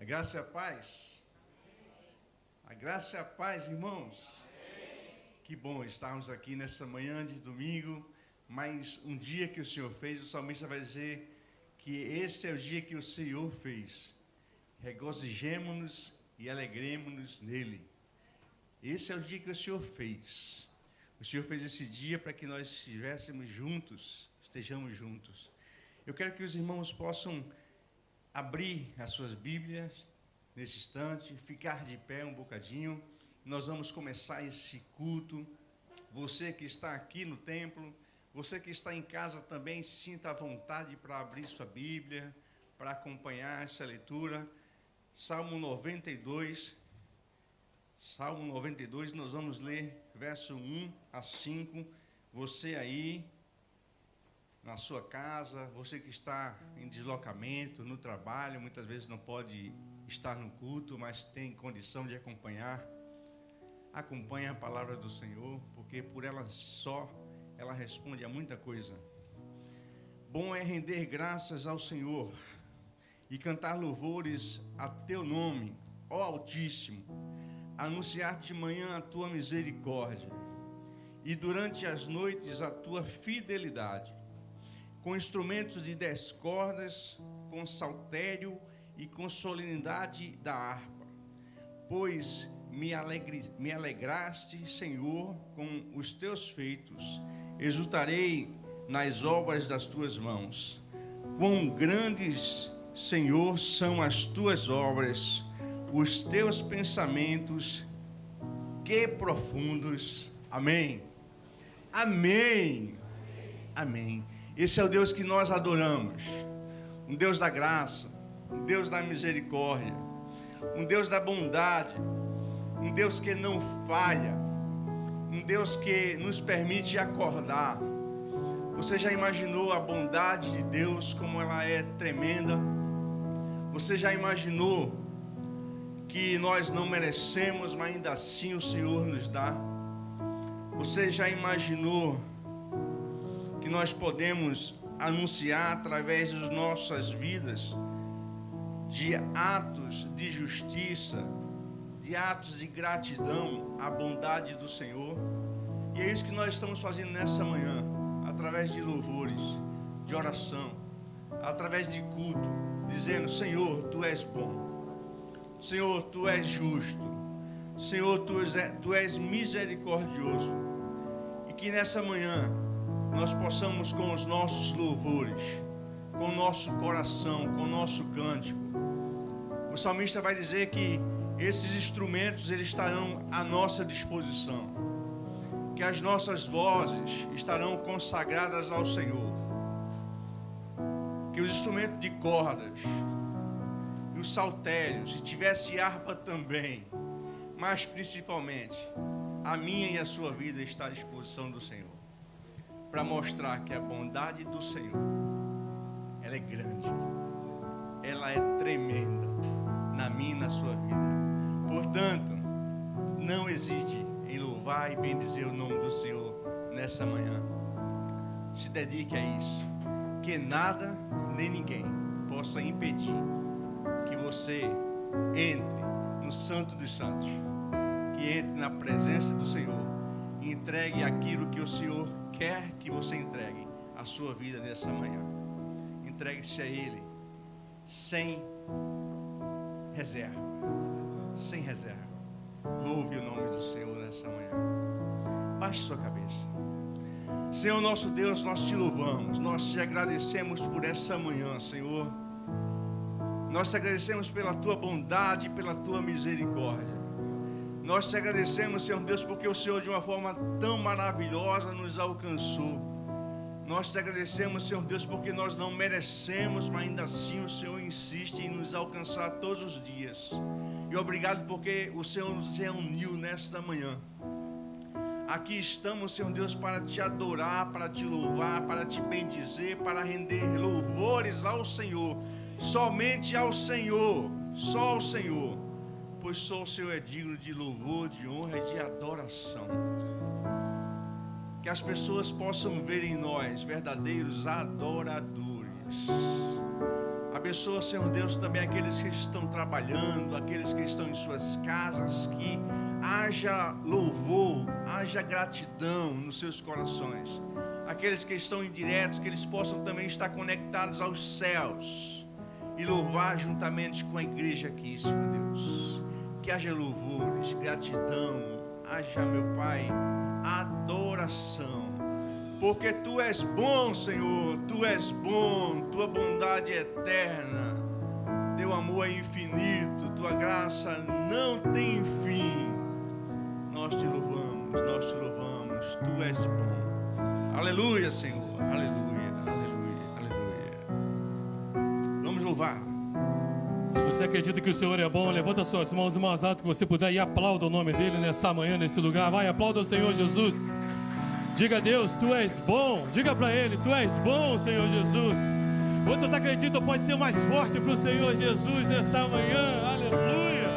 A graça e a paz. A graça e a paz, irmãos. Que bom estarmos aqui nessa manhã de domingo, mais um dia que o Senhor fez. O salmista vai dizer que este é o dia que o Senhor fez. Regozijemo-nos e alegremo-nos nele. Esse é o dia que o Senhor fez. O Senhor fez esse dia para que nós estejamos juntos. Eu quero que os irmãos possam abrir as suas Bíblias nesse instante, ficar de pé um bocadinho. Nós vamos começar esse culto. Você que está aqui no templo, você que está em casa também, sinta à vontade para abrir sua Bíblia, para acompanhar essa leitura. Salmo 92, nós vamos ler verso 1 a 5. Você aí na sua casa, você que está em deslocamento, no trabalho, muitas vezes não pode estar no culto, mas tem condição de acompanhar. Acompanhe a palavra do Senhor, porque por ela só, ela responde a muita coisa. Bom é render graças ao Senhor e cantar louvores a teu nome, ó Altíssimo, anunciar de manhã a tua misericórdia e durante as noites a tua fidelidade, com instrumentos de 10 cordas, com saltério e com solenidade da harpa. Pois me alegraste, Senhor, com os teus feitos, exultarei nas obras das tuas mãos. Quão grandes, Senhor, são as tuas obras, os teus pensamentos, que profundos. Amém. Amém. Amém. Esse é o Deus que nós adoramos, um Deus da graça, um Deus da misericórdia, um Deus da bondade, um Deus que não falha, um Deus que nos permite acordar. Você já imaginou a bondade de Deus, como ela é tremenda? Você já imaginou que nós não merecemos, mas ainda assim o Senhor nos dá? Você já imaginou que nós podemos anunciar através das nossas vidas de atos de justiça, de atos de gratidão à bondade do Senhor? E é isso que nós estamos fazendo nessa manhã, através de louvores, de oração, através de culto, dizendo: Senhor, Tu és bom, Senhor, Tu és justo, Senhor, Tu és misericordioso. E que nessa manhã nós possamos, com os nossos louvores, com o nosso coração, com o nosso cântico, o salmista vai dizer que esses instrumentos eles estarão à nossa disposição, que as nossas vozes estarão consagradas ao Senhor, que os instrumentos de cordas e os saltérios, se tivesse harpa também, mas principalmente a minha e a sua vida está à disposição do Senhor, para mostrar que a bondade do Senhor, ela é grande, ela é tremenda na minha e na sua vida. Portanto, não hesite em louvar e bendizer o nome do Senhor nessa manhã. Se dedique a isso, que nada nem ninguém possa impedir que você entre no Santo dos Santos, que entre na presença do Senhor e entregue aquilo que o Senhor quer que você entregue a sua vida nessa manhã. Entregue-se a Ele sem reserva. Sem reserva. Louve o nome do Senhor nessa manhã. Baixe sua cabeça. Senhor nosso Deus, nós te louvamos, nós te agradecemos por essa manhã, Senhor. Nós te agradecemos pela tua bondade e pela tua misericórdia. Nós te agradecemos, Senhor Deus, porque o Senhor de uma forma tão maravilhosa nos alcançou. Nós te agradecemos, Senhor Deus, porque nós não merecemos, mas ainda assim o Senhor insiste em nos alcançar todos os dias. E obrigado porque o Senhor nos reuniu nesta manhã. Aqui estamos, Senhor Deus, para te adorar, para te louvar, para te bendizer, para render louvores ao Senhor. Somente ao Senhor, só ao Senhor. Pois só o Senhor é digno de louvor, de honra e de adoração. Que as pessoas possam ver em nós verdadeiros adoradores. Abençoa, Senhor Deus, também aqueles que estão trabalhando, aqueles que estão em suas casas, que haja louvor, haja gratidão nos seus corações. Aqueles que estão indiretos, que eles possam também estar conectados aos céus e louvar juntamente com a igreja aqui, Senhor Deus. Que haja louvores, gratidão, haja, meu Pai, adoração. Porque Tu és bom, Senhor, Tu és bom, Tua bondade é eterna, Teu amor é infinito, Tua graça não tem fim. Nós Te louvamos, Tu és bom. Aleluia, Senhor, aleluia, aleluia, aleluia. Vamos louvar. Se você acredita que o Senhor é bom, levanta suas mãos o mais alto que você puder e aplauda o nome dEle nessa manhã, nesse lugar. Vai, aplauda o Senhor Jesus. Diga a Deus, Tu és bom. Diga para Ele, Tu és bom, Senhor Jesus. Quantos acreditam pode ser mais forte para o Senhor Jesus nessa manhã? Aleluia.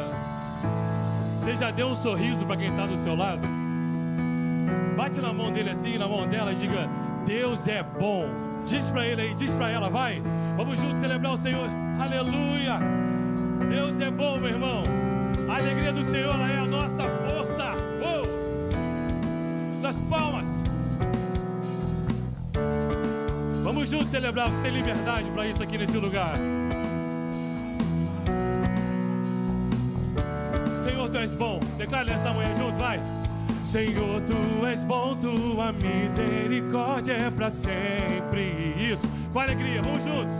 Você já deu um sorriso para quem está do seu lado? Bate na mão dele assim, na mão dela e diga, Deus é bom. Diz para ele aí, diz para ela, vai. Vamos juntos celebrar o Senhor. Aleluia. Deus é bom, meu irmão. A alegria do Senhor é a nossa força. Das palmas. Vamos juntos celebrar. Você tem liberdade para isso aqui nesse lugar. Senhor, Tu és bom. Declare nessa manhã junto, vai. Senhor, Tu és bom, Tua misericórdia é para sempre. Isso, com alegria, vamos juntos.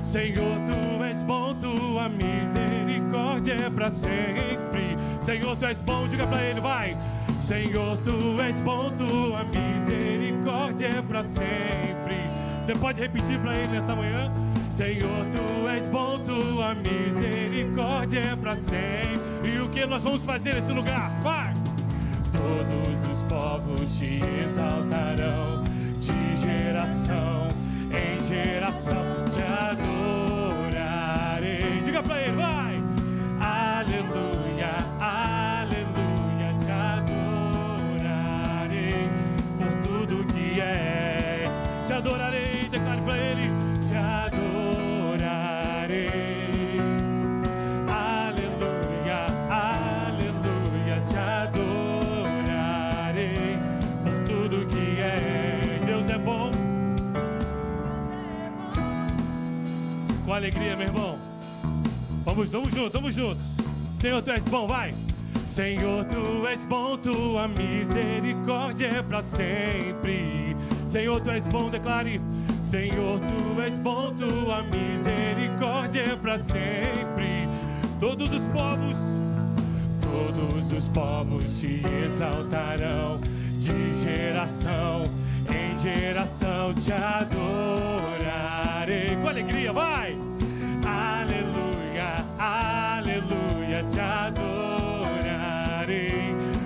Senhor, Tu és bom, Tua misericórdia é para sempre. Senhor, Tu és bom, diga para Ele, vai. Senhor, Tu és bom, Tua misericórdia é para sempre. Você pode repetir para Ele nessa manhã? Senhor, Tu és bom, Tua misericórdia é para sempre. E o que nós vamos fazer nesse lugar? Vai! Todos os povos Te exaltarão, de geração em geração Te adorarei. Diga para Ele, vai! Aleluia, aleluia, Te adorarei por tudo que és. Te adorarei, declare para Ele, Te adorarei. Aleluia, aleluia, Te adorarei por tudo que és. Deus é bom. Com alegria, meu irmão. Vamos juntos. Senhor, Tu és bom, vai. Senhor, Tu és bom, Tua misericórdia é para sempre. Senhor, Tu és bom, declare. Senhor, Tu és bom, Tua misericórdia é para sempre. Todos os povos Te exaltarão, de geração em geração Te adorarei. Com alegria, vai! Aleluia, aleluia, Te adorarei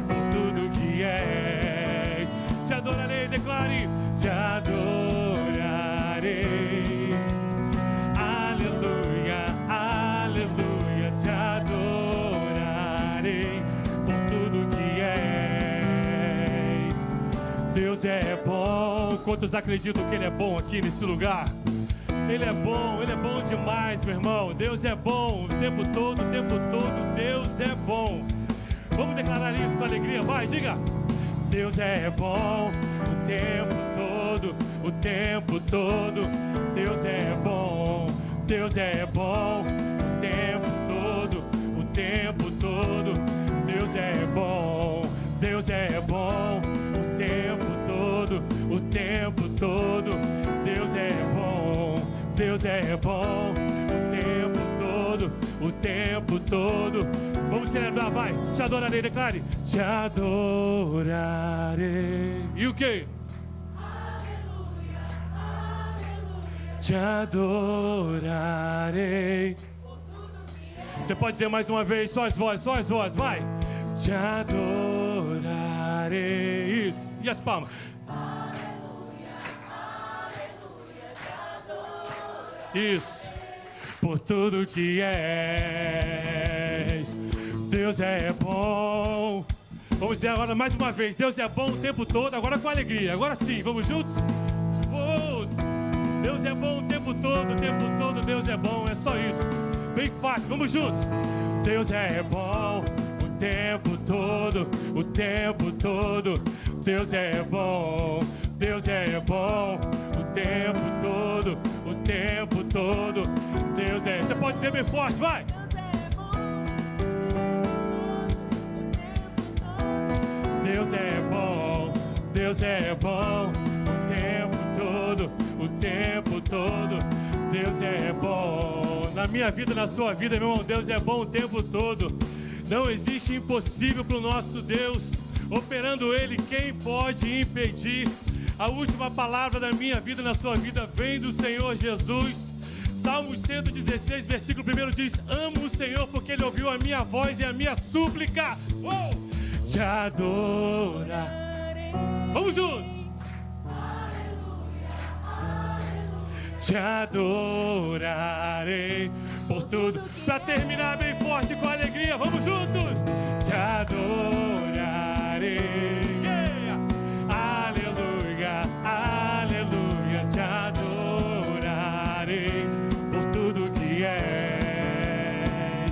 por tudo que és. Te adorarei, declare, Te adorarei. Aleluia, aleluia, Te adorarei por tudo que és. Deus é bom. Quantos acreditam que Ele é bom aqui nesse lugar? Ele é bom demais, meu irmão. Deus é bom o tempo todo, Deus é bom. Vamos declarar isso com alegria, vai, diga. Deus é bom o tempo todo, Deus é bom, Deus é bom o tempo todo, Deus é bom, Deus é bom o tempo todo, Deus é bom, Deus é bom o tempo todo. Vamos celebrar, vai. Te adorarei, declare. Te adorarei. E o que? Aleluia, aleluia. Te adorarei. Você pode dizer mais uma vez, só as vozes, vai. Te adorarei. Isso. E as palmas. Aleluia, aleluia, te adorarei. Isso. Por tudo que és. Deus é bom. Vamos dizer agora mais uma vez. Deus é bom o tempo todo. Agora com alegria. Agora sim, vamos juntos? Oh. Deus é bom o tempo todo Deus é bom, é só isso. Bem fácil, vamos juntos. Deus é bom o tempo todo, o tempo todo. Deus é bom, Deus é bom o tempo todo, o tempo todo. Deus é. Você pode dizer bem forte, vai. Deus é bom, Deus é bom o tempo todo, o tempo todo. Deus é bom. Na minha vida, na sua vida, meu irmão, Deus é bom o tempo todo. Não existe impossível para o nosso Deus. Operando Ele, quem pode impedir? A última palavra da minha vida, na sua vida, vem do Senhor Jesus. Salmos 116, versículo 1 diz: amo o Senhor porque Ele ouviu a minha voz e a minha súplica. Te adora. Vamos juntos. Te adorarei por tudo. Para terminar bem forte com alegria, vamos juntos. Te adorarei. Yeah. Aleluia, aleluia. Te adorarei por tudo que és,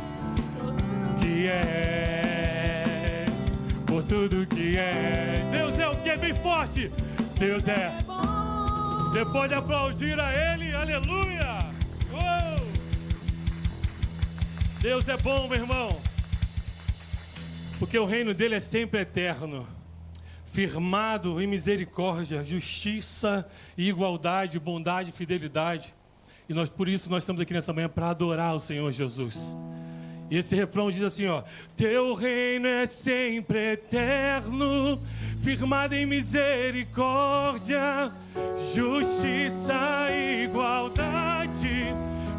por tudo que é. Deus é o que é bem forte. Deus é. Você pode aplaudir a Ele, aleluia! Uou! Deus é bom, meu irmão, porque o reino dele é sempre eterno, firmado em misericórdia, justiça e igualdade, bondade e fidelidade. E por isso nós estamos aqui nessa manhã para adorar o Senhor Jesus. E esse refrão diz assim, ó: teu reino é sempre eterno, firmado em misericórdia, justiça e igualdade,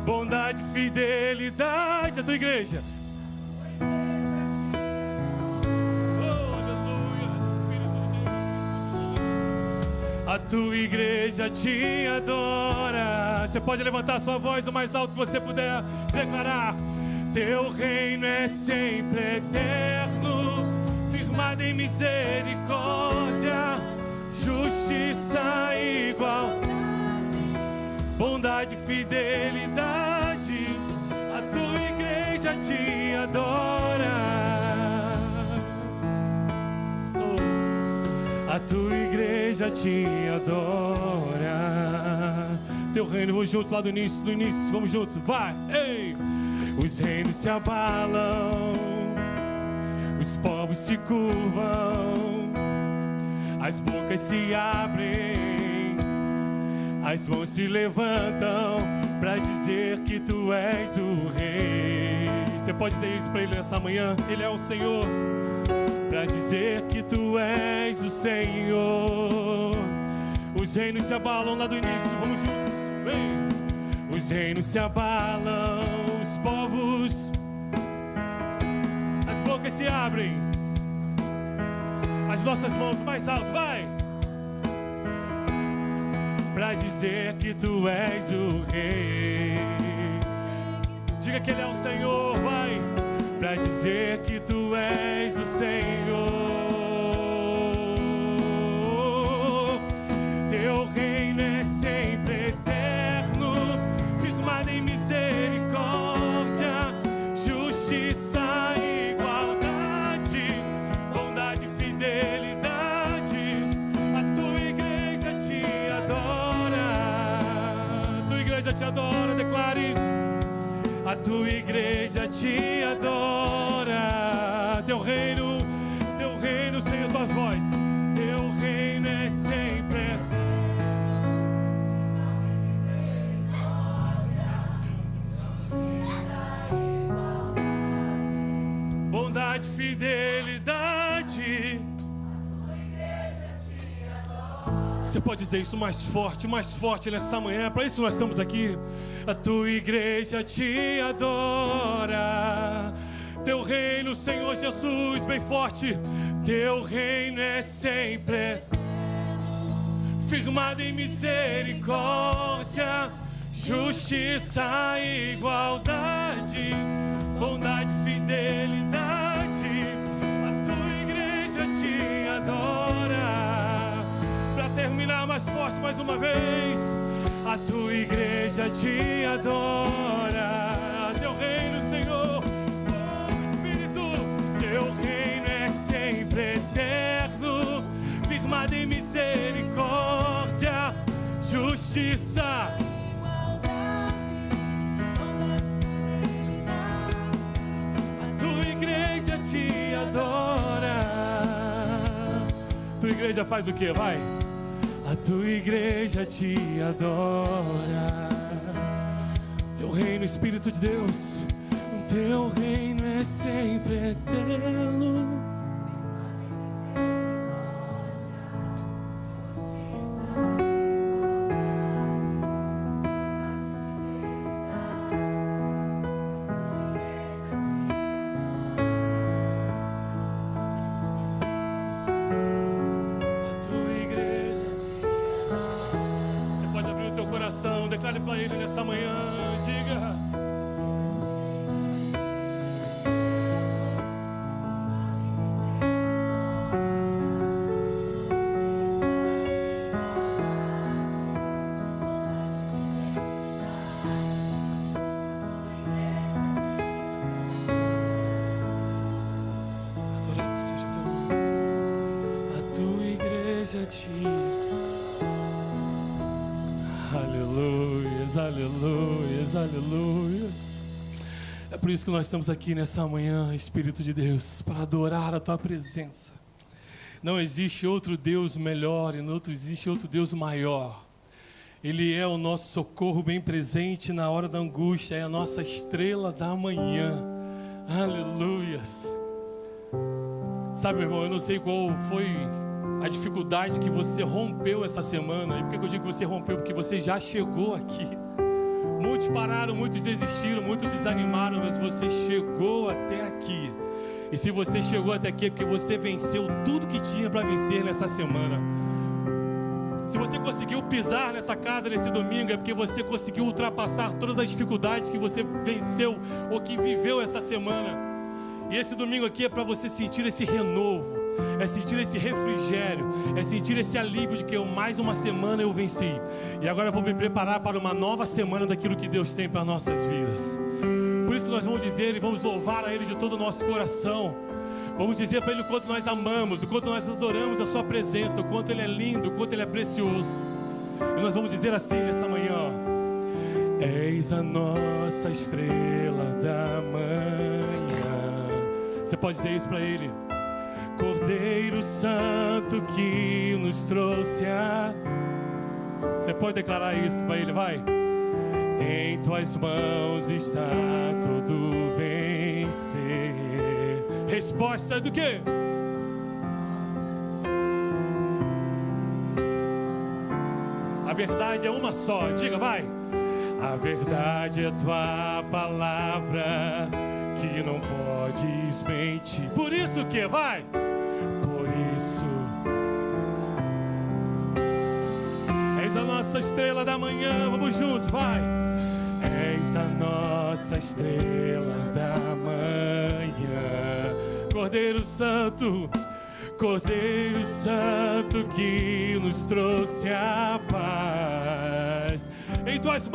bondade e fidelidade. A tua igreja. Oh, aleluia, Espírito de Deus. A tua igreja te adora. Você pode levantar sua voz o mais alto que você puder declarar. Teu reino é sempre eterno, firmado em misericórdia, justiça e igualdade, bondade e fidelidade. A tua igreja te adora. Oh, a tua igreja te adora. Teu reino, vamos juntos lá do início, vamos juntos, vai, ei! Os reinos se abalam, os povos se curvam, as bocas se abrem, as mãos se levantam para dizer que tu és o rei. Você pode dizer isso para ele nessa manhã? Ele é o Senhor. Para dizer que tu és o Senhor. Os reinos se abalam lá do início, vamos juntos, vem. Os reinos se abalam, os povos, as bocas se abrem, as nossas mãos mais alto, vai! Pra dizer que tu és o rei. Diga que ele é o Senhor, vai! Pra dizer que tu és o Senhor. Teu reino é sempre eterno, firmado em misericórdia, justiça e igualdade, bondade e fidelidade. A tua igreja te adora. A tua igreja te adora, declare. A tua igreja te adora. Teu reino, sem a tua voz. Teu reino é sempre bondade, fidelidade. Você pode dizer isso mais forte nessa manhã. É para isso que nós estamos aqui. A tua igreja te adora. Teu reino, Senhor Jesus, bem forte. Teu reino é sempre firmado em misericórdia, justiça e igualdade, bondade e fidelidade. A tua igreja te adora. Para terminar mais forte mais uma vez. A tua igreja te adora. Teu reino, Senhor, oh Espírito, teu reino é sempre eterno, firmado em misericórdia, justiça. A tua igreja te adora. Tua igreja faz o que? Vai. A tua igreja te adora. Teu reino, Espírito de Deus, o teu reino é sempre eterno. Declare para Ele nessa manhã, diga. Adorado seja teu nome. A tua igreja te aleluias, aleluias, aleluias. É por isso que nós estamos aqui nessa manhã, Espírito de Deus, para adorar a tua presença. Não existe outro Deus melhor e não existe outro Deus maior. Ele é o nosso socorro bem presente na hora da angústia, é a nossa estrela da manhã. Aleluias. Sabe, meu irmão, eu não sei qual foi a dificuldade que você rompeu essa semana. E por que eu digo que você rompeu? Porque você já chegou aqui. Muitos pararam, muitos desistiram, muitos desanimaram, mas você chegou até aqui. E se você chegou até aqui é porque você venceu tudo que tinha para vencer nessa semana. Se você conseguiu pisar nessa casa nesse domingo é porque você conseguiu ultrapassar todas as dificuldades que você venceu ou que viveu essa semana. E esse domingo aqui é para você sentir esse renovo, é sentir esse refrigério, é sentir esse alívio de que mais uma semana eu venci. E agora eu vou me preparar para uma nova semana daquilo que Deus tem para nossas vidas. Por isso nós vamos dizer e vamos louvar a Ele de todo o nosso coração. Vamos dizer para Ele o quanto nós amamos, o quanto nós adoramos a Sua presença, o quanto Ele é lindo, o quanto Ele é precioso. E nós vamos dizer assim nessa manhã: eis a nossa estrela da manhã. Você pode dizer isso para Ele. Cordeiro Santo que nos trouxe a... Você pode declarar isso para Ele, vai. Em tuas mãos está todo vencer. Resposta do quê? A verdade é uma só, diga, vai. A verdade é tua palavra que não podes mentir. Por isso que vai. Por isso és a nossa estrela da manhã. Vamos juntos, vai. És a nossa estrela da manhã. Cordeiro Santo, Cordeiro Santo que nos trouxe a paz. Em tuas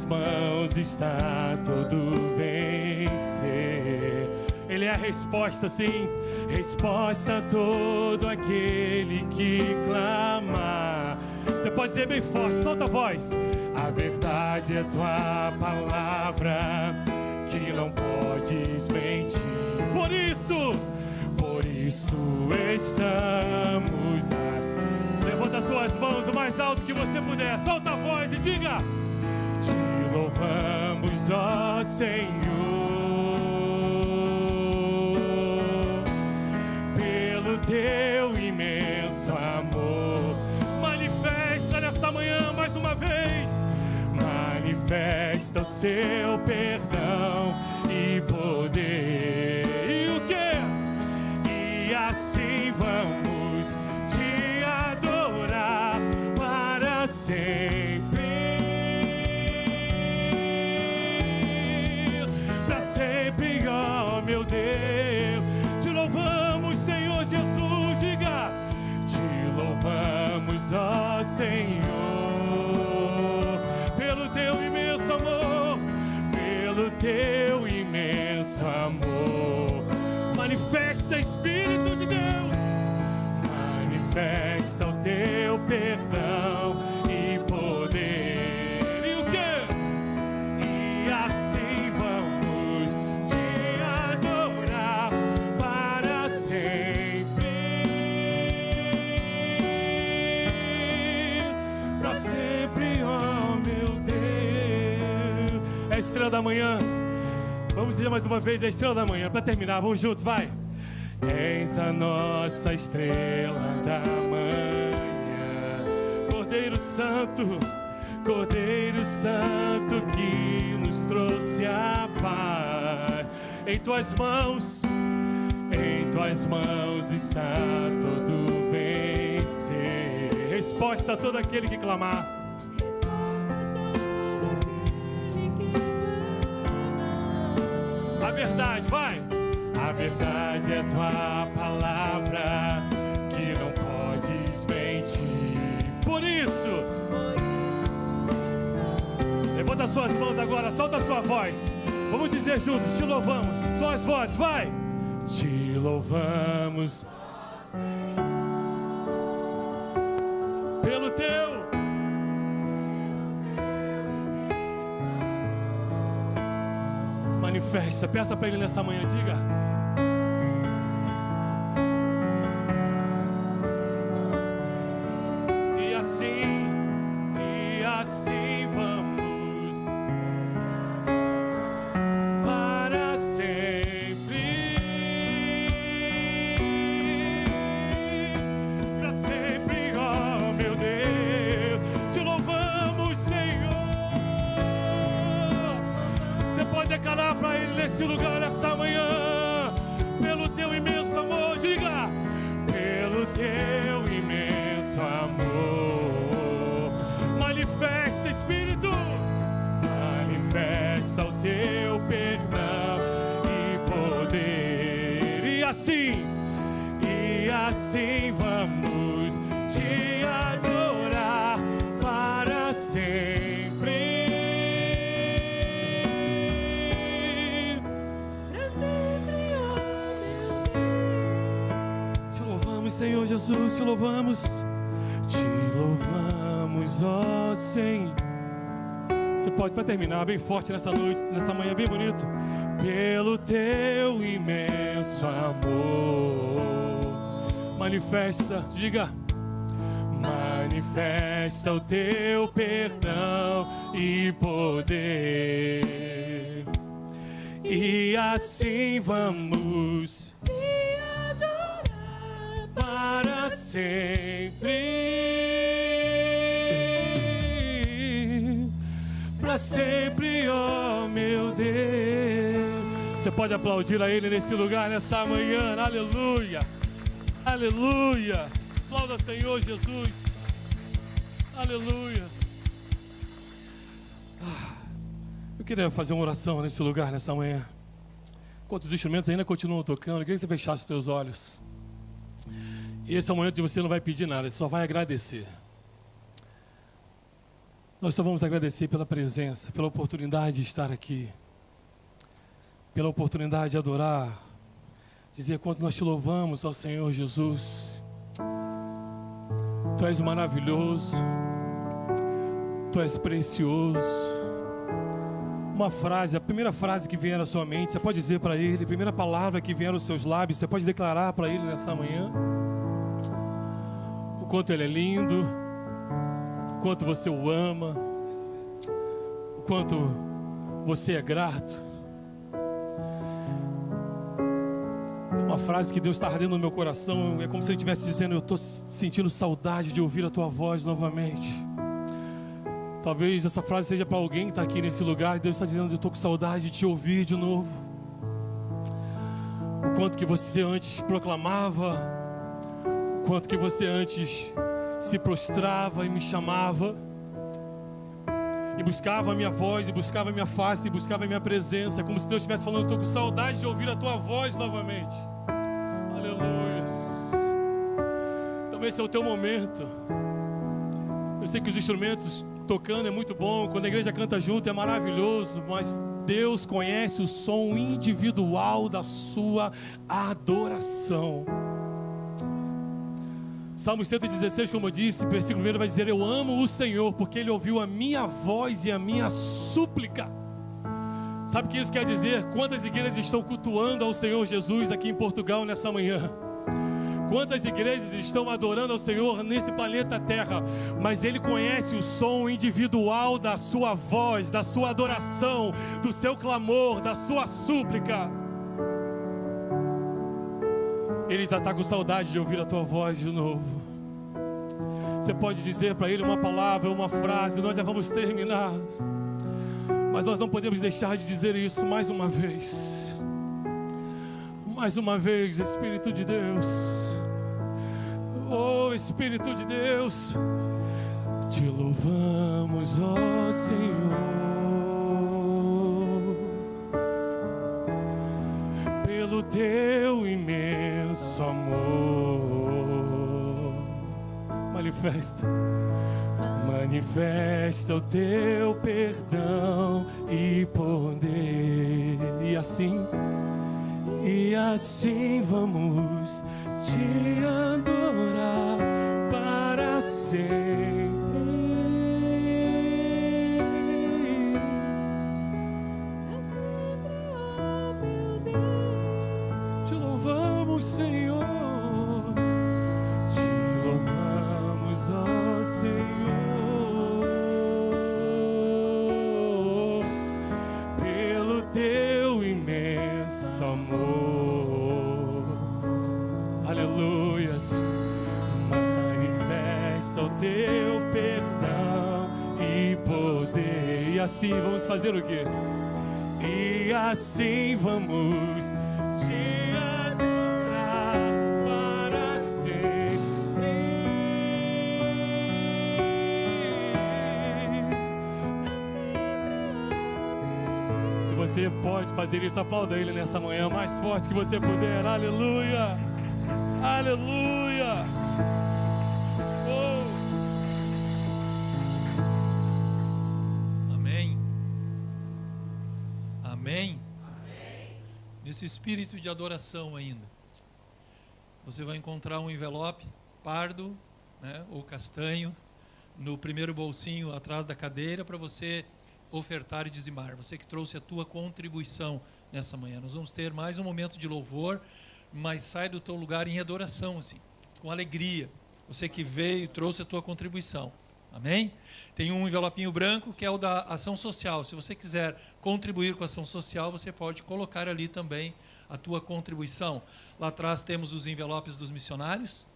mãos está todo vencer. Ele é a resposta, sim, resposta a todo aquele que clama. Você pode dizer bem forte, solta a voz. A verdade é tua palavra que não podes mentir. Por isso estamos aqui. Levanta suas mãos o mais alto que você puder. Solta a voz e diga: te louvamos, ó Senhor, pelo teu imenso amor. Manifesta nessa manhã mais uma vez. Manifesta o seu perdão e poder. E o quê? E assim vamos te adorar para sempre. Para sempre, ó meu Deus. Te louvamos, Senhor Jesus, diga. Te louvamos, ó Senhor. manifesta, Espírito de Deus. Manifesta o teu perdão e poder. E o quê? E assim vamos te adorar para sempre. Para sempre, oh meu Deus. É a estrela da manhã. Vamos dizer mais uma vez, é a estrela da manhã. Para terminar, vamos juntos, vai. És a nossa estrela da manhã, Cordeiro Santo que nos trouxe a paz. Em tuas mãos está todo vencer. Resposta a todo aquele que clamar. A verdade, vai! A verdade é tua palavra, que não podes mentir. Por isso, levanta as suas mãos agora, solta a sua voz. Vamos dizer juntos, te louvamos. Só as vozes, vai! Te louvamos pelo teu. Manifesta, peça para ele nessa manhã, diga. E assim vamos para sempre, para sempre, oh meu Deus, te louvamos, Senhor. Você pode declarar para ele nesse lugar, nessa manhã, pelo teu imenso amor, diga, pelo teu imenso amor, manifesta, Espírito, manifesta o teu perdão e poder, e assim vamos te adorar para sempre. Senhor Jesus, te louvamos, ó Senhor. Você pode, para terminar, bem forte nessa noite, nessa manhã, bem bonito. Pelo teu imenso amor, manifesta, diga, manifesta o teu perdão e poder, e assim vamos para sempre, oh meu Deus. Você pode aplaudir a Ele nesse lugar, nessa manhã, aleluia, aleluia. Aplauda ao Senhor Jesus, aleluia. Eu queria fazer uma oração nesse lugar, nessa manhã. Enquanto os instrumentos ainda continuam tocando, eu queria que você fechasse os teus olhos. E esse é o momento que você não vai pedir nada, você só vai agradecer. Nós só vamos agradecer pela presença, pela oportunidade de estar aqui, pela oportunidade de adorar, dizer quanto nós te louvamos ao Senhor Jesus. Tu és maravilhoso, Tu és precioso. Uma frase, a primeira frase que vier à sua mente, você pode dizer para Ele, a primeira palavra que vier aos seus lábios, você pode declarar para Ele nessa manhã. O quanto Ele é lindo, o quanto você o ama, o quanto você é grato. Uma frase que Deus está ardendo no meu coração, é como se Ele estivesse dizendo, eu estou sentindo saudade de ouvir a tua voz novamente. Talvez essa frase seja para alguém que está aqui nesse lugar, e Deus está dizendo, eu estou com saudade de te ouvir de novo. O quanto que você antes proclamava, o quanto que você antes se prostrava e me chamava, e buscava a minha voz, e buscava a minha face, e buscava a minha presença, como se Deus estivesse falando, estou com saudade de ouvir a tua voz novamente. Aleluia. Talvez esse é o teu momento. Eu sei que os instrumentos tocando é muito bom, quando a igreja canta junto é maravilhoso, mas Deus conhece o som individual da sua adoração. Salmo 116, como eu disse, versículo 1 vai dizer: eu amo o Senhor, porque Ele ouviu a minha voz e a minha súplica. Sabe o que isso quer dizer? Quantas igrejas estão cultuando ao Senhor Jesus aqui em Portugal nessa manhã? Quantas igrejas estão adorando ao Senhor nesse planeta Terra? Mas Ele conhece o som individual da sua voz, da sua adoração, do seu clamor, da sua súplica. Ele já está com saudade de ouvir a tua voz de novo. Você pode dizer para Ele uma palavra, uma frase, nós já vamos terminar. Mas nós não podemos deixar de dizer isso mais uma vez. Mais uma vez, Espírito de Deus. Oh, Espírito de Deus. Te louvamos, ó Senhor, pelo teu imenso amor. Manifesta o teu perdão e poder. E assim vamos te adorar para sempre. Te louvamos, Senhor. Te louvamos, ó Senhor, pelo teu imenso amor. Aleluias. Manifesta o teu perdão e poder. E assim vamos fazer o quê? E assim vamos te adorar para sempre. Se você pode fazer isso, aplauda Ele nessa manhã, mais forte que você puder. Aleluia, aleluia. Oh. Amém. Amém. Nesse espírito de adoração ainda, você vai encontrar um envelope pardo, né, ou castanho, no primeiro bolsinho atrás da cadeira, para você ofertar e dizimar. Você que trouxe a tua contribuição nessa manhã. Nós vamos ter mais um momento de louvor, mas sai do teu lugar em adoração, assim, com alegria. Você que veio e trouxe a tua contribuição. Amém? Tem um envelopinho branco que é o da ação social. Se você quiser contribuir com a ação social, você pode colocar ali também a tua contribuição. Lá atrás temos os envelopes dos missionários.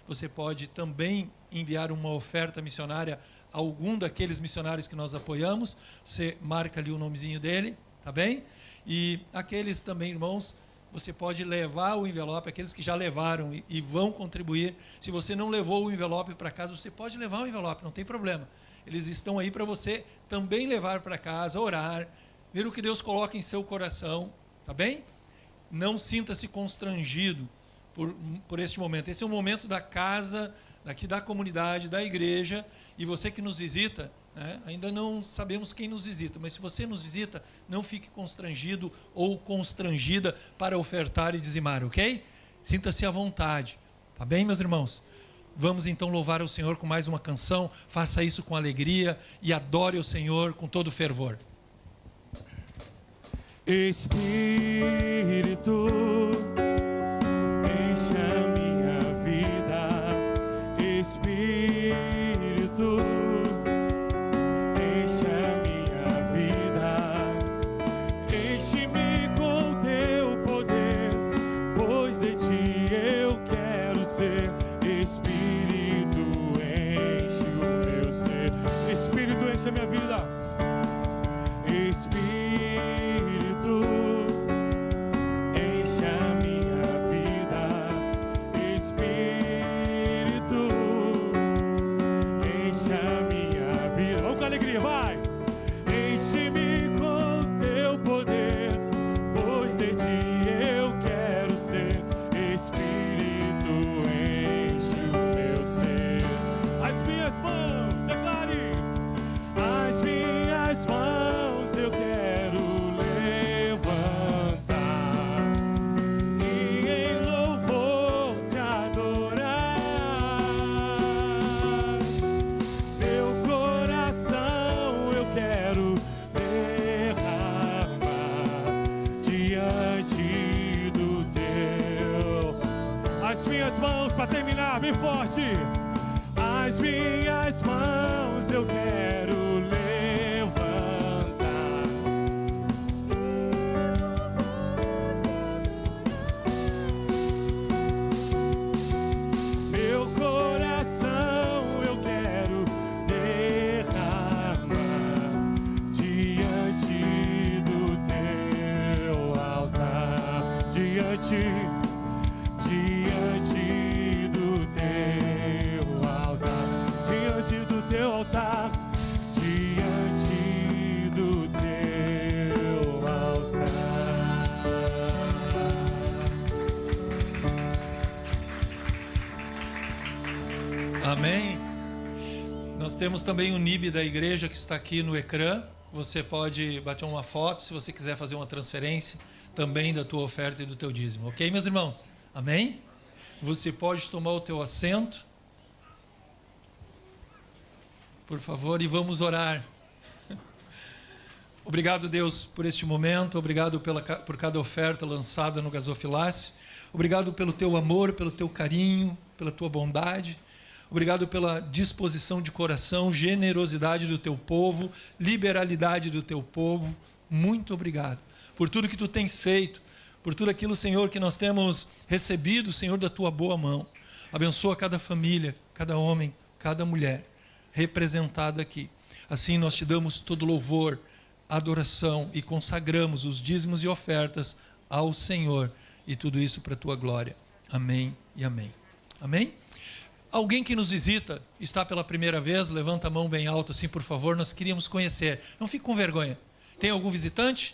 Você pode também enviar uma oferta missionária a algum daqueles missionários que nós apoiamos. Você marca ali o nomezinho dele, tá bem? E aqueles também, irmãos, você pode levar o envelope, aqueles que já levaram e vão contribuir. Se você não levou o envelope para casa, você pode levar o envelope, não tem problema. Eles estão aí para você também levar para casa, orar, ver o que Deus coloca em seu coração, tá bem? Não sinta-se constrangido por este momento. Esse é o momento da casa, daqui da comunidade, da igreja, e você que nos visita, né, ainda não sabemos quem nos visita, mas se você nos visita, não fique constrangido ou constrangida para ofertar e dizimar, ok? Sinta-se à vontade, tá bem, meus irmãos? Vamos então louvar o Senhor com mais uma canção. Faça isso com alegria e adore o Senhor com todo fervor. Espírito, enche a minha vida. Espírito, enche a minha vida. Enche-me com teu poder, pois de ti eu quero ser. Espírito, enche o meu ser. Espírito, enche a minha vida. Espírito, enche a minha vida. Espírito, enche a minha vida. Vamos com alegria, vai! Enche-me com teu poder, pois de ti eu quero ser. Espírito, enche o meu ser. As minhas mãos, declare. diante. As minhas mãos eu quero levantar. Meu coração eu quero derramar diante do teu altar. Diante do teu altar, diante do teu altar, diante do teu altar. Amém. Nós temos também o NIB da igreja que está aqui no ecrã. Você pode bater uma foto se você quiser fazer uma transferência também da tua oferta e do teu dízimo. Ok, meus irmãos? Amém? Você pode tomar o teu assento, por favor, e vamos orar. Obrigado, Deus, por este momento. Obrigado por cada oferta lançada no Gasofilace. Obrigado pelo teu amor, pelo teu carinho, pela tua bondade. Obrigado pela disposição de coração, generosidade do teu povo, liberalidade do teu povo. Muito obrigado por tudo que tu tens feito, por tudo aquilo, Senhor, que nós temos recebido, Senhor, da tua boa mão. Abençoa cada família, cada homem, cada mulher representada aqui. Assim nós te damos todo louvor, adoração e consagramos os dízimos e ofertas ao Senhor, e tudo isso para a tua glória. Amém e amém. Amém? Alguém que nos visita, está pela primeira vez, levanta a mão bem alta assim, por favor, nós queríamos conhecer. Não fique com vergonha. Tem algum visitante?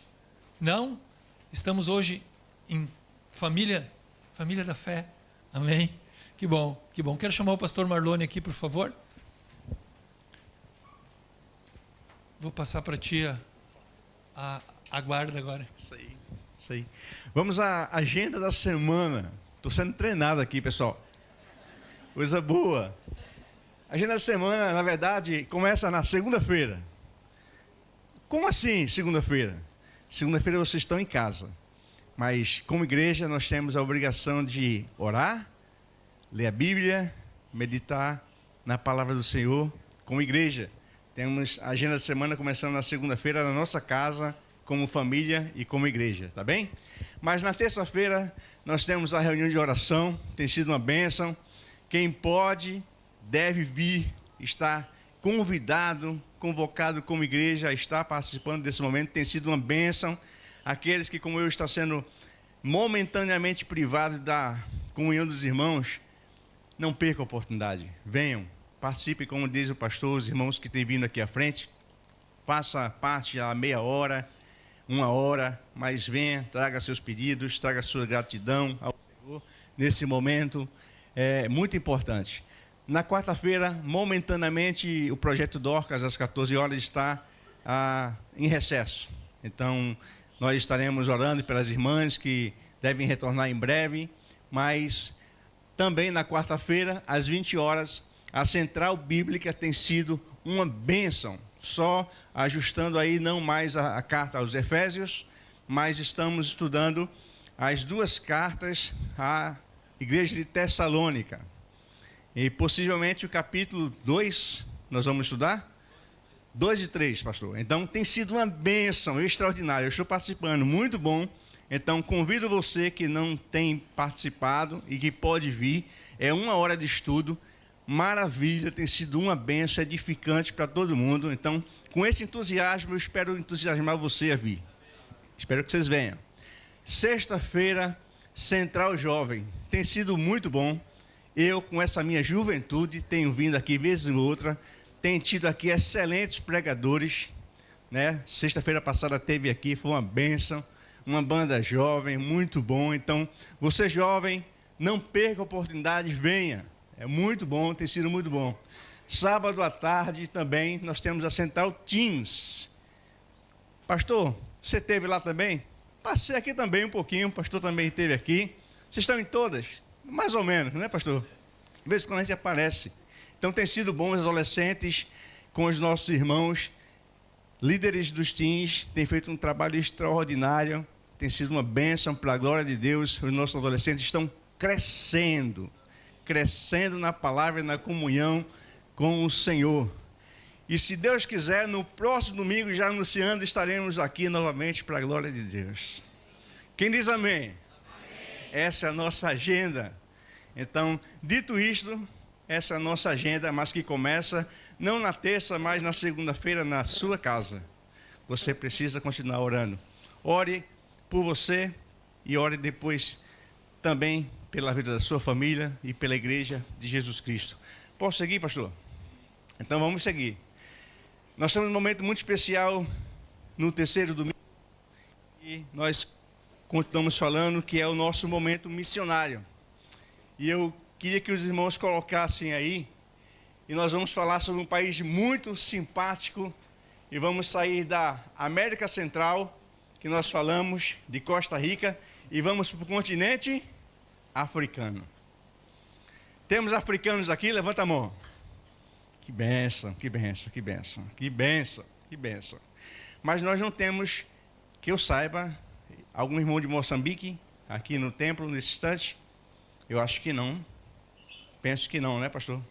Não? Estamos hoje em família da fé. Amém? Que bom, que bom. Quero chamar o pastor Marlone aqui, por favor. Vou passar para ti a guarda agora. Isso aí. Vamos à agenda da semana. Estou sendo treinado aqui, pessoal. Coisa boa. A agenda da semana, na verdade, começa na segunda-feira. Como assim, segunda-feira? Segunda-feira vocês estão em casa. Mas, como igreja, nós temos a obrigação de orar, ler a Bíblia, meditar na palavra do Senhor. Como igreja, temos a agenda da semana começando na segunda-feira na nossa casa, como família e como igreja, tá bem? Mas na terça-feira nós temos a reunião de oração, tem sido uma bênção. Quem pode, deve vir, está convidado, convocado como igreja a estar participando desse momento, tem sido uma bênção. Aqueles que, como eu, estão sendo momentaneamente privados da comunhão dos irmãos, não percam a oportunidade. Venham, participem, como diz o pastor, os irmãos que têm vindo aqui à frente. Faça parte a meia hora, 1 hora, mas venha, traga seus pedidos, traga sua gratidão ao Senhor nesse momento. É muito importante. Na quarta-feira, momentaneamente, o projeto Dorcas, às 14 horas, está em recesso. Então, nós estaremos orando pelas irmãs que devem retornar em breve, mas também na quarta-feira, às 20 horas, a Central Bíblica tem sido uma bênção, só ajustando aí não mais a carta aos Efésios, mas estamos estudando as 2 cartas à Igreja de Tessalônica. E possivelmente o capítulo 2, nós vamos estudar? 2 e 3, pastor. Então tem sido uma bênção extraordinária. Eu estou participando, muito bom. Então convido você que não tem participado e que pode vir. É 1 hora de estudo. Maravilha, tem sido uma bênção edificante para todo mundo. Então, com esse entusiasmo, eu espero entusiasmar você a vir. Espero que vocês venham. Sexta-feira, Central Jovem. Tem sido muito bom. Eu, com essa minha juventude, tenho vindo aqui vez ou outra, tenho tido aqui excelentes pregadores, né? Sexta-feira passada teve aqui, foi uma bênção, uma banda jovem, muito bom. Então, você jovem, não perca a oportunidade, venha. É muito bom, tem sido muito bom. Sábado à tarde também nós temos a Central Teens. Pastor, você esteve lá também? Passei aqui também um pouquinho, o pastor também esteve aqui. Vocês estão em todas? Mais ou menos, né, pastor? De vez em quando a gente aparece. Então tem sido bom os adolescentes com os nossos irmãos, líderes dos teens, têm feito um trabalho extraordinário, tem sido uma bênção para a glória de Deus. Os nossos adolescentes estão crescendo. crescendo na palavra e na comunhão com o Senhor. E se Deus quiser, no próximo domingo, já anunciando, estaremos aqui novamente para a glória de Deus. Quem diz amém? Amém. Essa é a nossa agenda. Então, dito isto, essa é a nossa agenda, mas que começa não na terça, mas na segunda-feira na sua casa. Você precisa continuar orando. Ore por você e ore depois também pela vida da sua família e pela igreja de Jesus Cristo. Posso seguir, pastor? Então vamos seguir. Nós estamos num momento muito especial no terceiro domingo e nós continuamos falando que é o nosso momento missionário. E eu queria que os irmãos colocassem aí, e nós vamos falar sobre um país muito simpático e vamos sair da América Central, que nós falamos, de Costa Rica, e vamos para o continente africano. Temos africanos aqui? Levanta a mão. Que bênção, que bênção, que bênção, que bênção, que bênção. Mas nós não temos, que eu saiba, algum irmão de Moçambique aqui no templo, nesse instante? Eu acho que não. Penso que não, né, pastor?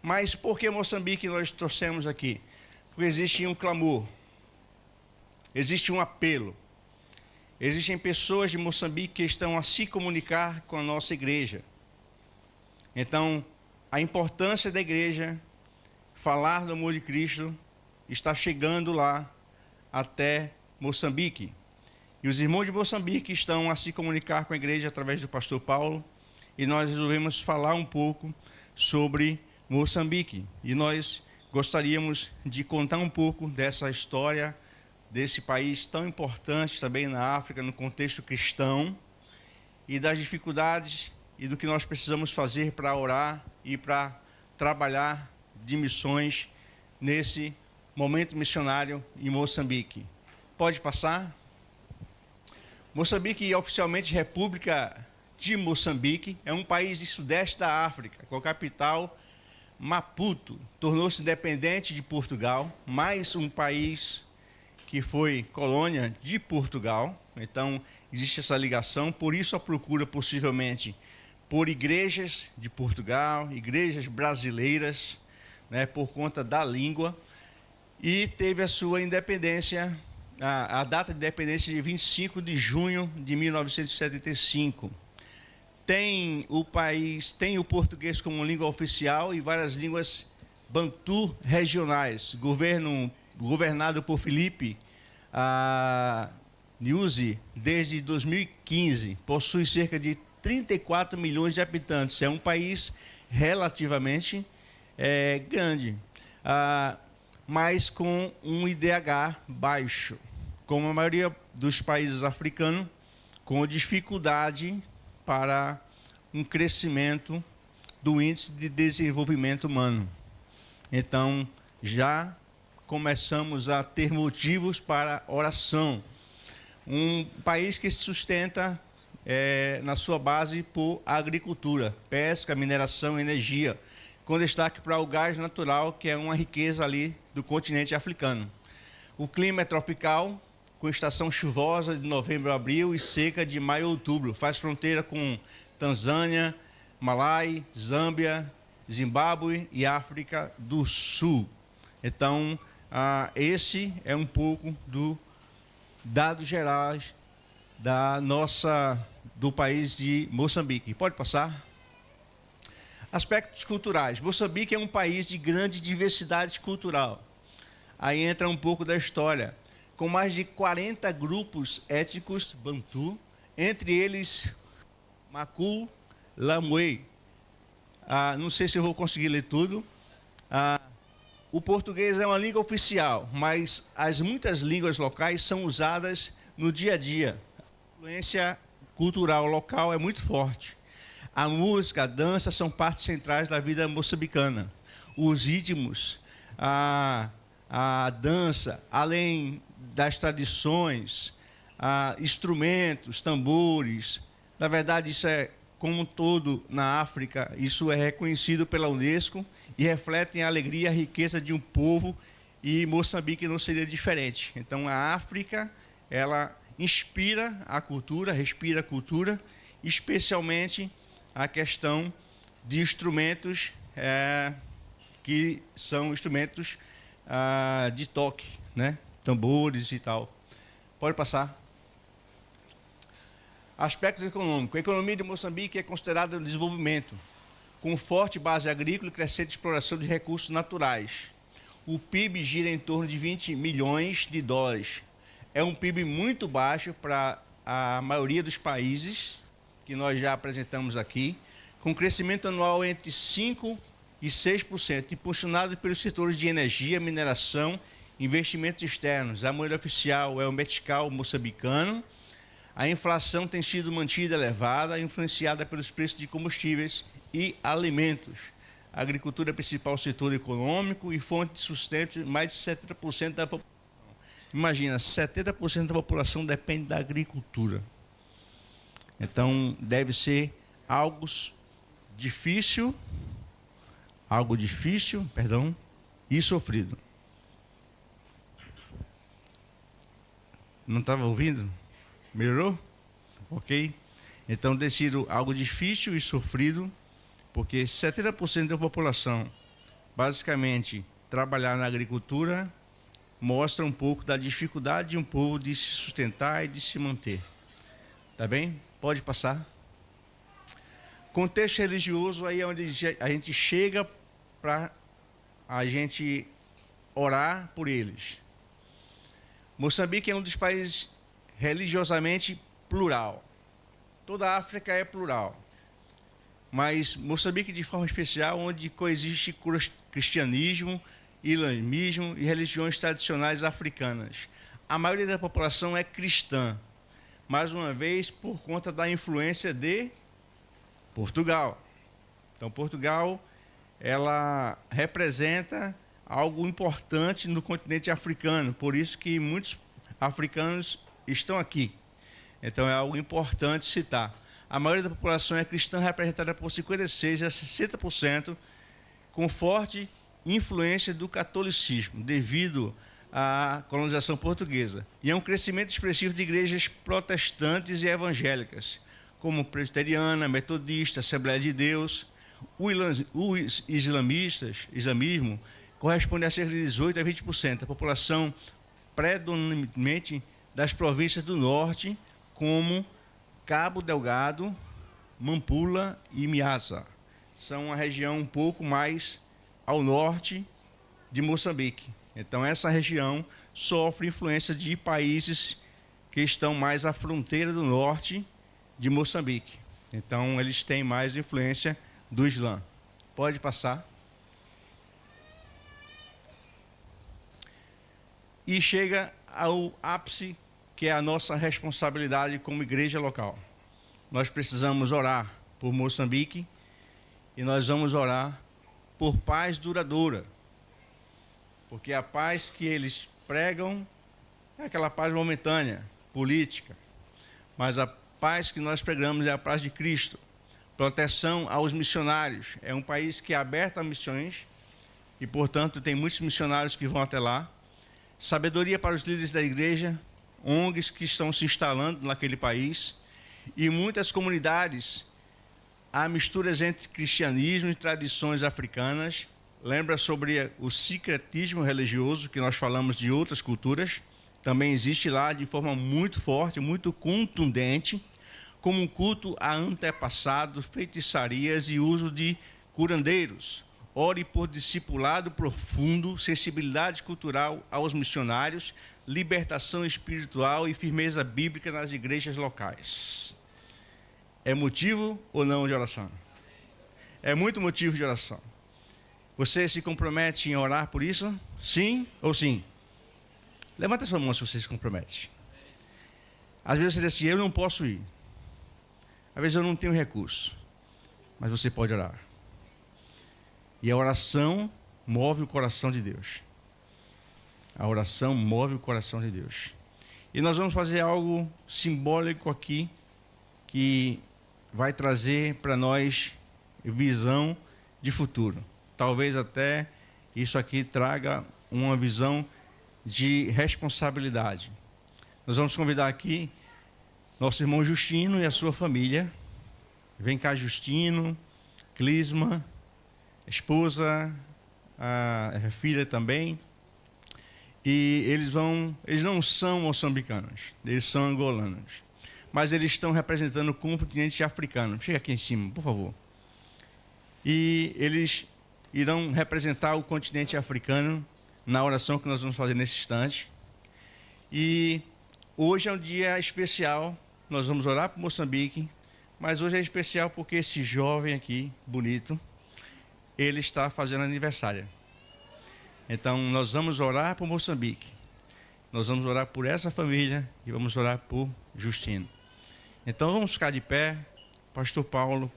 Mas por que Moçambique nós trouxemos aqui? Porque existe um clamor, existe um apelo. Existem pessoas de Moçambique que estão a se comunicar com a nossa igreja. Então, a importância da igreja, falar do amor de Cristo, está chegando lá até Moçambique. E os irmãos de Moçambique estão a se comunicar com a igreja através do pastor Paulo. E nós resolvemos falar um pouco sobre Moçambique. E nós gostaríamos de contar um pouco dessa história, desse país tão importante também na África, no contexto cristão, e das dificuldades e do que nós precisamos fazer para orar e para trabalhar de missões nesse momento missionário em Moçambique. Pode passar? Moçambique é oficialmente República de Moçambique, é um país de sudeste da África, com a capital Maputo. Tornou-se independente de Portugal, mais um país que foi colônia de Portugal. Então, existe essa ligação, por isso a procura possivelmente por igrejas de Portugal, igrejas brasileiras, né, por conta da língua, e teve a sua independência, a data de independência de 25 de junho de 1975. O país tem o português como língua oficial e várias línguas bantu regionais. Governado por Filipe Nyusi desde 2015, possui cerca de 34 milhões de habitantes. É um país relativamente grande, mas com um IDH baixo, como a maioria dos países africanos, com dificuldade para um crescimento do índice de desenvolvimento humano. Então, já começamos a ter motivos para oração. Um país que se sustenta na sua base por agricultura, pesca, mineração e energia, com destaque para o gás natural, que é uma riqueza ali do continente africano. O clima é tropical, com estação chuvosa de novembro a abril e seca de maio a outubro. Faz fronteira com Tanzânia, Malai, Zâmbia, Zimbábue e África do Sul. Então, esse é um pouco do dados gerais do país de Moçambique. Pode passar? Aspectos culturais. Moçambique é um país de grande diversidade cultural. Aí entra um pouco da história. Com mais de 40 grupos étnicos bantu, entre eles Macu, Lamue. Não sei se eu vou conseguir ler tudo. O português é uma língua oficial, mas as muitas línguas locais são usadas no dia a dia. A influência cultural local é muito forte. A música, a dança são partes centrais da vida moçambicana. Os ritmos, a dança, além das tradições, instrumentos, tambores. Na verdade, isso é como um todo na África, isso é reconhecido pela Unesco e reflete a alegria e a riqueza de um povo, e Moçambique não seria diferente. Então, a África, ela inspira a cultura, respira a cultura, especialmente a questão de instrumentos que são instrumentos de toque, né? Tambores e tal. Pode passar. Aspectos econômicos. A economia de Moçambique é considerada um desenvolvimento, com forte base agrícola e crescente exploração de recursos naturais. O PIB gira em torno de 20 milhões de dólares. É um PIB muito baixo para a maioria dos países que nós já apresentamos aqui, com crescimento anual entre 5% e 6%, impulsionado pelos setores de energia, mineração, investimentos externos. A moeda oficial é o metical moçambicano. A inflação tem sido mantida elevada, influenciada pelos preços de combustíveis e alimentos. A agricultura é o principal setor econômico e fonte de sustento de mais de 70% da população. Imagina, 70% da população depende da agricultura. Então, deve ser algo difícil, e sofrido. Não estava ouvindo? Melhorou? Ok? Então, tem sido algo difícil e sofrido, porque 70% da população, basicamente, trabalhar na agricultura, mostra um pouco da dificuldade de um povo de se sustentar e de se manter. Tá bem? Pode passar. Contexto religioso, aí é onde a gente chega para a gente orar por eles. Moçambique é um dos países religiosamente plural. Toda a África é plural. Mas Moçambique, de forma especial, onde coexiste cristianismo, islamismo e religiões tradicionais africanas. A maioria da população é cristã, mais uma vez por conta da influência de Portugal. Então, Portugal, ela representa algo importante no continente africano, por isso que muitos africanos estão aqui. Então, é algo importante citar. A maioria da população é cristã, representada por 56% a 60%, com forte influência do catolicismo, devido à colonização portuguesa. E é um crescimento expressivo de igrejas protestantes e evangélicas, como presbiteriana, metodista, Assembleia de Deus. O islamismo corresponde a cerca de 18% a 20%. A população predominantemente das províncias do norte, como Cabo Delgado, Mampula e Miasa. São uma região um pouco mais ao norte de Moçambique. Então, essa região sofre influência de países que estão mais à fronteira do norte de Moçambique. Então, eles têm mais influência do Islã. Pode passar. E chega ao ápice, que é a nossa responsabilidade como igreja local. Nós precisamos orar por Moçambique e nós vamos orar por paz duradoura. Porque a paz que eles pregam é aquela paz momentânea, política. Mas a paz que nós pregamos é a paz de Cristo. Proteção aos missionários. É um país que é aberto a missões e, portanto, tem muitos missionários que vão até lá. Sabedoria para os líderes da igreja, ONGs que estão se instalando naquele país e muitas comunidades. Há misturas entre cristianismo e tradições africanas. Lembra sobre o sincretismo religioso, que nós falamos de outras culturas. Também existe lá de forma muito forte, muito contundente, como um culto a antepassados, feitiçarias e uso de curandeiros. Ore por discipulado profundo, sensibilidade cultural aos missionários, libertação espiritual e firmeza bíblica nas igrejas locais. É motivo ou não de oração? É muito motivo de oração. Você se compromete em orar por isso? Sim ou sim? Levanta sua mão se você se compromete. Às vezes você diz assim, eu não posso ir. Às vezes eu não tenho recurso. Mas você pode orar. E a oração move o coração de Deus. A oração move o coração de Deus. E nós vamos fazer algo simbólico aqui, que vai trazer para nós visão de futuro. Talvez até isso aqui traga uma visão de responsabilidade. Nós vamos convidar aqui nosso irmão Justino e a sua família Vem cá Justino, Clisma, esposa, a filha também. E eles não são moçambicanos, eles são angolanos. Mas eles estão representando o continente africano. Chega aqui em cima, por favor. E eles irão representar o continente africano na oração que nós vamos fazer nesse instante. E hoje é um dia especial, nós vamos orar por Moçambique, mas hoje é especial porque esse jovem aqui, bonito, ele está fazendo aniversário. Então, nós vamos orar por Moçambique, nós vamos orar por essa família e vamos orar por Justino. Então, vamos ficar de pé, o pastor Paulo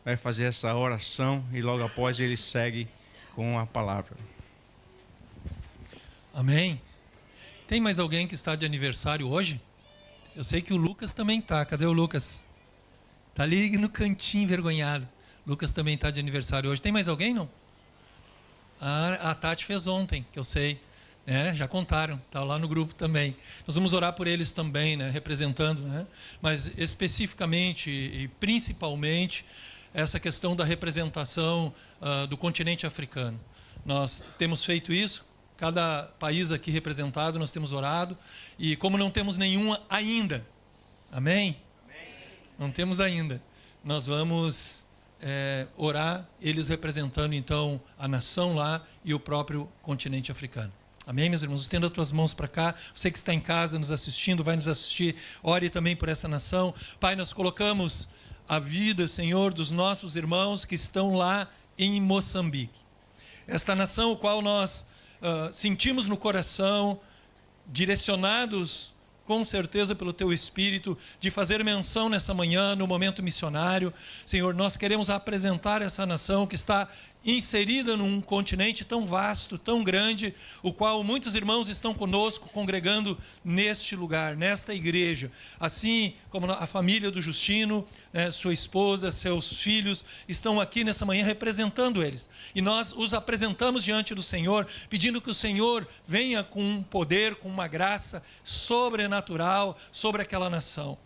vai fazer essa oração e logo após ele segue com a palavra. Amém. Tem mais alguém que está de aniversário hoje? Eu sei que o Lucas também está. Cadê o Lucas? Está ali no cantinho envergonhado. Lucas também está de aniversário hoje. Tem mais alguém, não? A Tati fez ontem, que eu sei. Já contaram, está lá no grupo também. Nós vamos orar por eles também, representando, mas especificamente e principalmente essa questão da representação do continente africano. Nós temos feito isso. Cada país aqui representado, nós temos orado. E como não temos nenhuma ainda, amém? Não temos ainda. Nós vamos orar, eles representando então a nação lá e o próprio continente africano. Amém, meus irmãos? Estenda as tuas mãos para cá. Você que está em casa nos assistindo, vai nos assistir. Ore também por essa nação. Pai, nós colocamos a vida, Senhor, dos nossos irmãos que estão lá em Moçambique. Esta nação, o qual nós sentimos no coração, direcionados com certeza pelo Teu Espírito, de fazer menção nessa manhã, no momento missionário. Senhor, nós queremos apresentar essa nação que está inserida num continente tão vasto, tão grande, o qual muitos irmãos estão conosco, congregando neste lugar, nesta igreja. Assim como a família do Justino, sua esposa, seus filhos, estão aqui nessa manhã representando eles. E nós os apresentamos diante do Senhor, pedindo que o Senhor venha com um poder, com uma graça sobrenatural sobre aquela nação.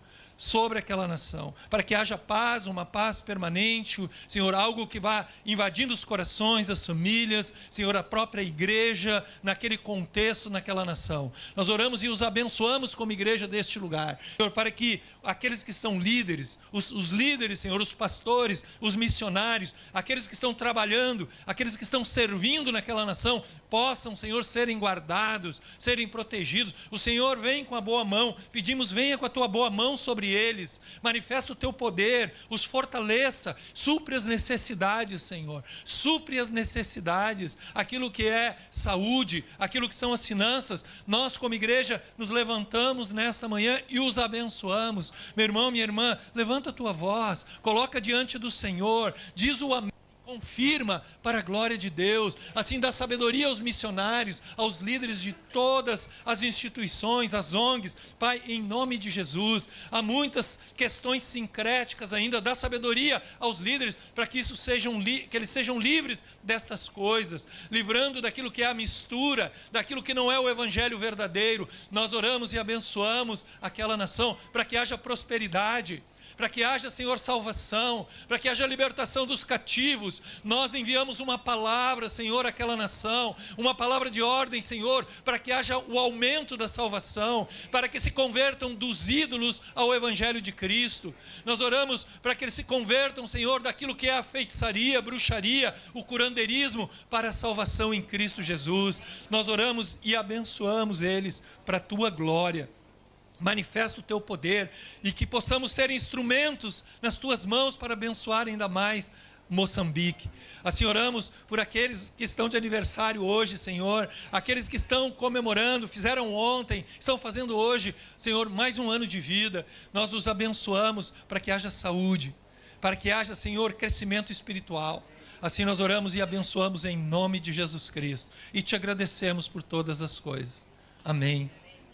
Para que haja paz, uma paz permanente, Senhor, algo que vá invadindo os corações, as famílias, Senhor, a própria igreja, naquele contexto, naquela nação. Nós oramos e os abençoamos como igreja deste lugar, Senhor, para que aqueles que são líderes, os líderes, Senhor, os pastores, os missionários, aqueles que estão trabalhando, aqueles que estão servindo naquela nação, possam, Senhor, serem guardados, serem protegidos. O Senhor vem com a boa mão, pedimos, venha com a tua boa mão sobre eles, manifesta o teu poder, os fortaleça, supre as necessidades, Senhor, supre as necessidades, aquilo que é saúde, aquilo que são as finanças. Nós como igreja nos levantamos nesta manhã e os abençoamos. Meu irmão, minha irmã, levanta a tua voz, coloca diante do Senhor, diz o amém, confirma para a glória de Deus. Assim dá sabedoria aos missionários, aos líderes de todas as instituições, as ONGs. Pai, em nome de Jesus, há muitas questões sincréticas ainda, dá sabedoria aos líderes para que que eles sejam livres destas coisas, livrando daquilo que é a mistura, daquilo que não é o evangelho verdadeiro. Nós oramos e abençoamos aquela nação para que haja prosperidade, para que haja, Senhor, salvação, para que haja libertação dos cativos. Nós enviamos uma palavra, Senhor, àquela nação, uma palavra de ordem, Senhor, para que haja o aumento da salvação, para que se convertam dos ídolos ao evangelho de Cristo. Nós oramos para que eles se convertam, Senhor, daquilo que é a feitiçaria, a bruxaria, o curandeirismo, para a salvação em Cristo Jesus. Nós oramos e abençoamos eles para a tua glória. Manifesta o teu poder e que possamos ser instrumentos nas tuas mãos para abençoar ainda mais Moçambique. Assim oramos por aqueles que estão de aniversário hoje, Senhor, aqueles que estão comemorando, fizeram ontem, estão fazendo hoje, Senhor, mais um ano de vida. Nós os abençoamos para que haja saúde, para que haja, Senhor, crescimento espiritual. Assim nós oramos e abençoamos em nome de Jesus Cristo e te agradecemos por todas as coisas. Amém.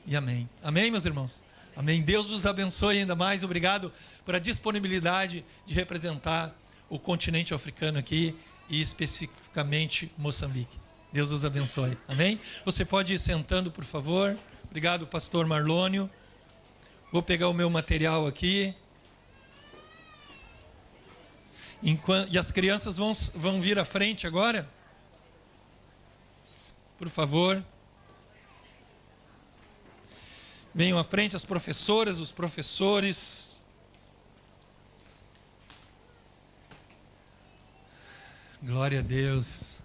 E amém. Amém, meus irmãos? Amém. Deus nos abençoe ainda mais. Obrigado por a disponibilidade de representar o continente africano aqui e especificamente Moçambique. Deus nos abençoe. Amém? Você pode ir sentando, por favor. Obrigado, pastor Marlônio. Vou pegar o meu material aqui. E as crianças vão vir à frente agora. Por favor. Venham à frente as professoras, os professores. Glória a Deus.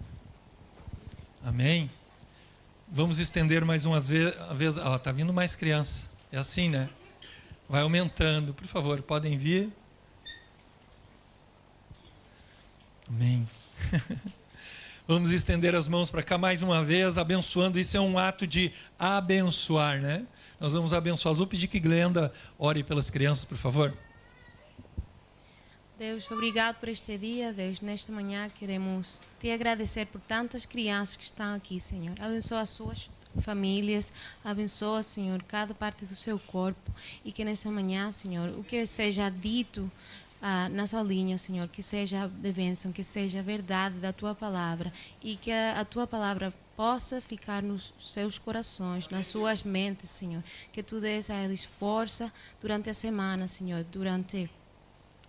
Amém. Vamos estender mais uma vez. Está vindo mais criança. É assim, né? Vai aumentando. Por favor, podem vir. Amém. Vamos estender as mãos para cá mais uma vez, abençoando. Isso é um ato de abençoar, né? Nós vamos abençoar. Vou pedir que Glenda ore pelas crianças, por favor. Deus, obrigado por este dia. Deus, nesta manhã queremos te agradecer por tantas crianças que estão aqui, Senhor. Abençoa as suas famílias, abençoa, Senhor, cada parte do seu corpo. E que nesta manhã, Senhor, o que seja dito nas aulinhas, Senhor, que seja de bênção, que seja verdade da Tua Palavra e que a Tua Palavra possa ficar nos seus corações, nas suas mentes, Senhor. Que Tu dês a eles força durante a semana, Senhor, durante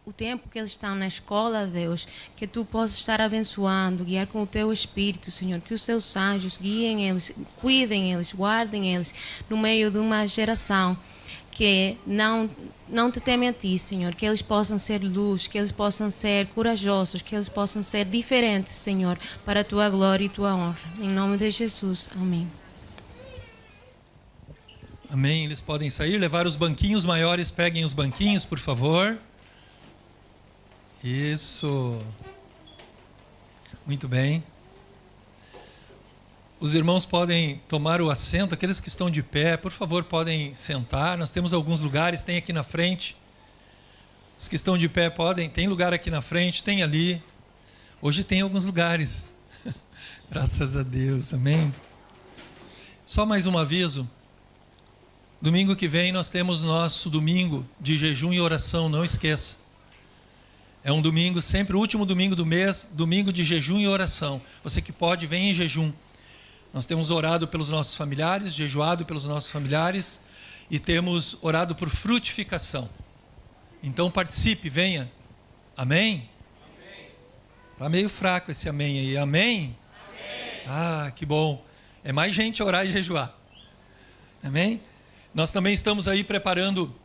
o tempo que eles estão na escola, Deus, que Tu possas estar abençoando, guiar com o Teu Espírito, Senhor, que os Teus anjos guiem eles, cuidem eles, guardem eles no meio de uma geração que não te teme a Ti, Senhor, que eles possam ser luz, que eles possam ser corajosos, que eles possam ser diferentes, Senhor, para a Tua glória e Tua honra. Em nome de Jesus. Amém. Amém. Eles podem sair, levar os banquinhos maiores, peguem os banquinhos, por favor. Isso. Muito bem. Os irmãos podem tomar o assento, aqueles que estão de pé, por favor, podem sentar. Nós temos alguns lugares, tem aqui na frente. Os que estão de pé podem, tem lugar aqui na frente, tem ali. Hoje tem alguns lugares. Graças a Deus, amém. Só mais um aviso. Domingo que vem nós temos nosso domingo de jejum e oração, não esqueça. É um domingo, sempre o último domingo do mês, domingo de jejum e oração. Você que pode, vem em jejum. Nós temos orado pelos nossos familiares, jejuado pelos nossos familiares e temos orado por frutificação. Então participe, venha. Amém? Está meio fraco esse amém aí. Amém? Amém? Ah, que bom. É mais gente a orar e jejuar. Amém? Nós também estamos aí preparando,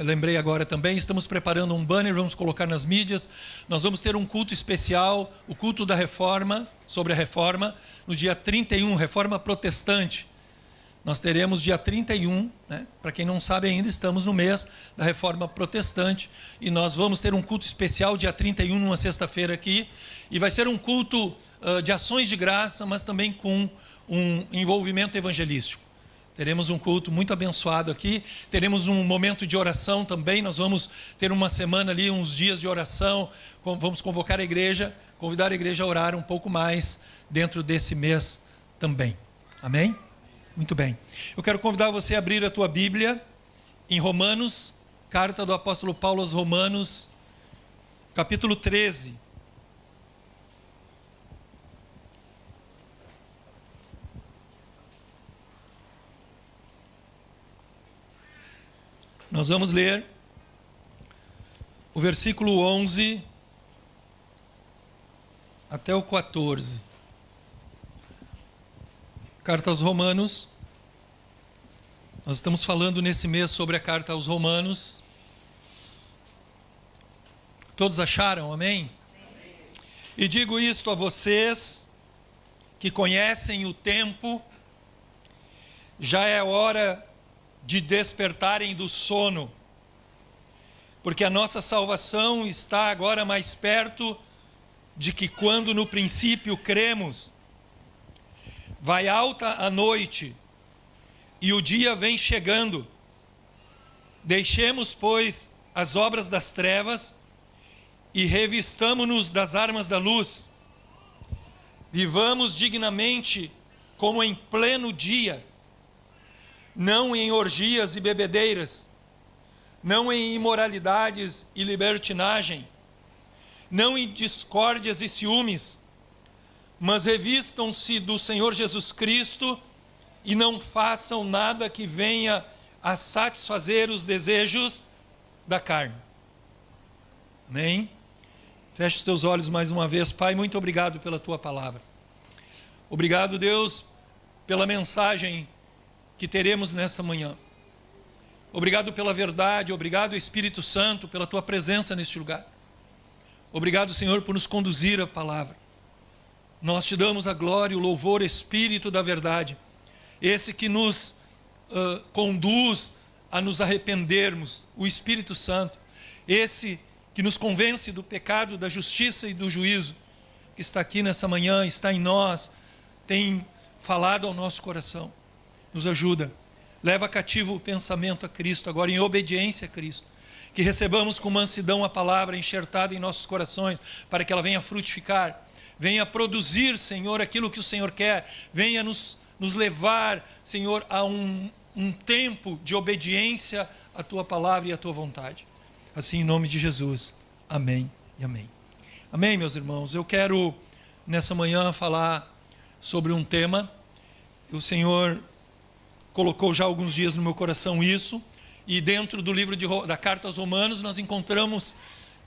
lembrei agora também, estamos preparando um banner, vamos colocar nas mídias. Nós vamos ter um culto especial, o culto da reforma, sobre a reforma, no dia 31, reforma protestante. Nós teremos dia 31, né? Para quem não sabe ainda, estamos no mês da reforma protestante, e nós vamos ter um culto especial dia 31, numa sexta-feira aqui, e vai ser um culto de ações de graça, mas também com um envolvimento evangelístico. Teremos um culto muito abençoado aqui, teremos um momento de oração também, nós vamos ter uma semana ali, uns dias de oração, vamos convocar a igreja, convidar a igreja a orar um pouco mais dentro desse mês também. Amém? Muito bem. Eu quero convidar você a abrir a tua Bíblia em Romanos, carta do apóstolo Paulo aos Romanos, capítulo 13. Nós vamos ler o versículo 11 até o 14. Carta aos Romanos. Nós estamos falando nesse mês sobre a carta aos Romanos. Todos acharam? Amém? E digo isto a vocês que conhecem o tempo, já é hora de despertarem do sono, porque a nossa salvação está agora mais perto de que quando no princípio cremos. Vai alta a noite e o dia vem chegando. Deixemos, pois, as obras das trevas e revistamo-nos das armas da luz. Vivamos dignamente como em pleno dia, não em orgias e bebedeiras, não em imoralidades e libertinagem, não em discórdias e ciúmes, mas revistam-se do Senhor Jesus Cristo e não façam nada que venha a satisfazer os desejos da carne. Amém? Feche os teus olhos mais uma vez. Pai, muito obrigado pela tua palavra. Obrigado, Deus, pela mensagem que teremos nessa manhã. Obrigado pela verdade, obrigado, Espírito Santo, pela tua presença neste lugar. Obrigado, Senhor, por nos conduzir a palavra. Nós te damos a glória e o louvor, Espírito da verdade, esse que nos conduz a nos arrependermos, o Espírito Santo, esse que nos convence do pecado, da justiça e do juízo, que está aqui nessa manhã, está em nós, tem falado ao nosso coração. Nos ajuda, leva cativo o pensamento a Cristo, agora em obediência a Cristo, que recebamos com mansidão a palavra enxertada em nossos corações, para que ela venha frutificar, venha produzir, Senhor, aquilo que o Senhor quer, venha nos levar, Senhor, a um tempo de obediência à tua palavra e à tua vontade. Assim, em nome de Jesus, amém e amém. Amém, meus irmãos. Eu quero, nessa manhã, falar sobre um tema. O Senhor colocou já há alguns dias no meu coração isso, e dentro do livro da Carta aos Romanos, nós encontramos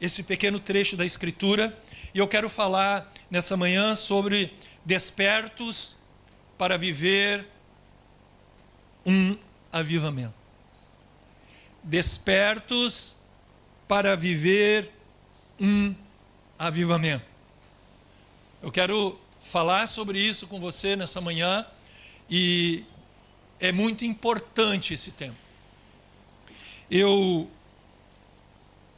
esse pequeno trecho da Escritura, e eu quero falar nessa manhã sobre despertos para viver um avivamento. Despertos para viver um avivamento. Eu quero falar sobre isso com você nessa manhã, e é muito importante esse tema. Eu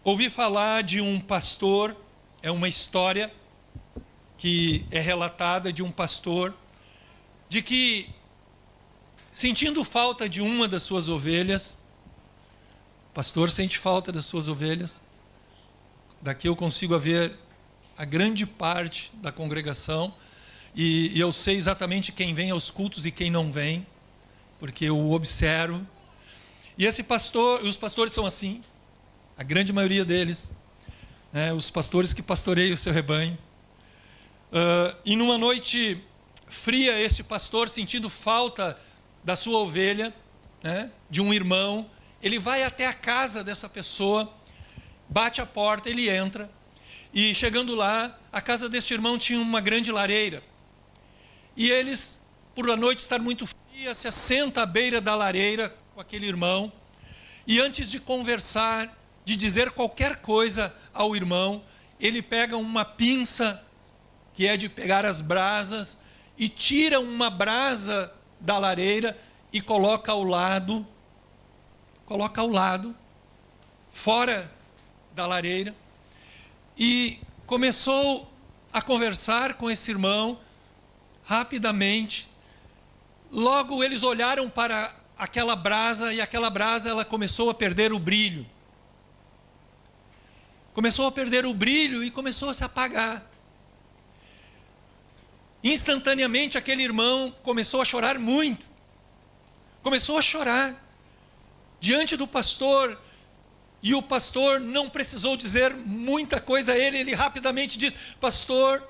ouvi falar de um pastor, é uma história que é relatada de um pastor, de que, sentindo falta de uma das suas ovelhas, o pastor sente falta das suas ovelhas, daqui eu consigo ver a grande parte da congregação, e eu sei exatamente quem vem aos cultos e quem não vem, porque eu observo. E esse pastor, os pastores são assim, a grande maioria deles, os pastores que pastoreiam o seu rebanho. E numa noite fria, esse pastor, sentindo falta da sua ovelha, de um irmão, ele vai até a casa dessa pessoa, bate a porta, ele entra, e chegando lá, a casa deste irmão tinha uma grande lareira. E eles, por a noite estar muito fria, se assenta à beira da lareira com aquele irmão, e antes de conversar, de dizer qualquer coisa ao irmão, ele pega uma pinça, que é de pegar as brasas, e tira uma brasa da lareira e coloca ao lado, fora da lareira, e começou a conversar com esse irmão rapidamente. Logo eles olharam para aquela brasa, e aquela brasa ela começou a perder o brilho. Começou a perder o brilho e começou a se apagar. Instantaneamente aquele irmão começou a chorar muito. Começou a chorar diante do pastor, e o pastor não precisou dizer muita coisa a ele, ele rapidamente disse: pastor,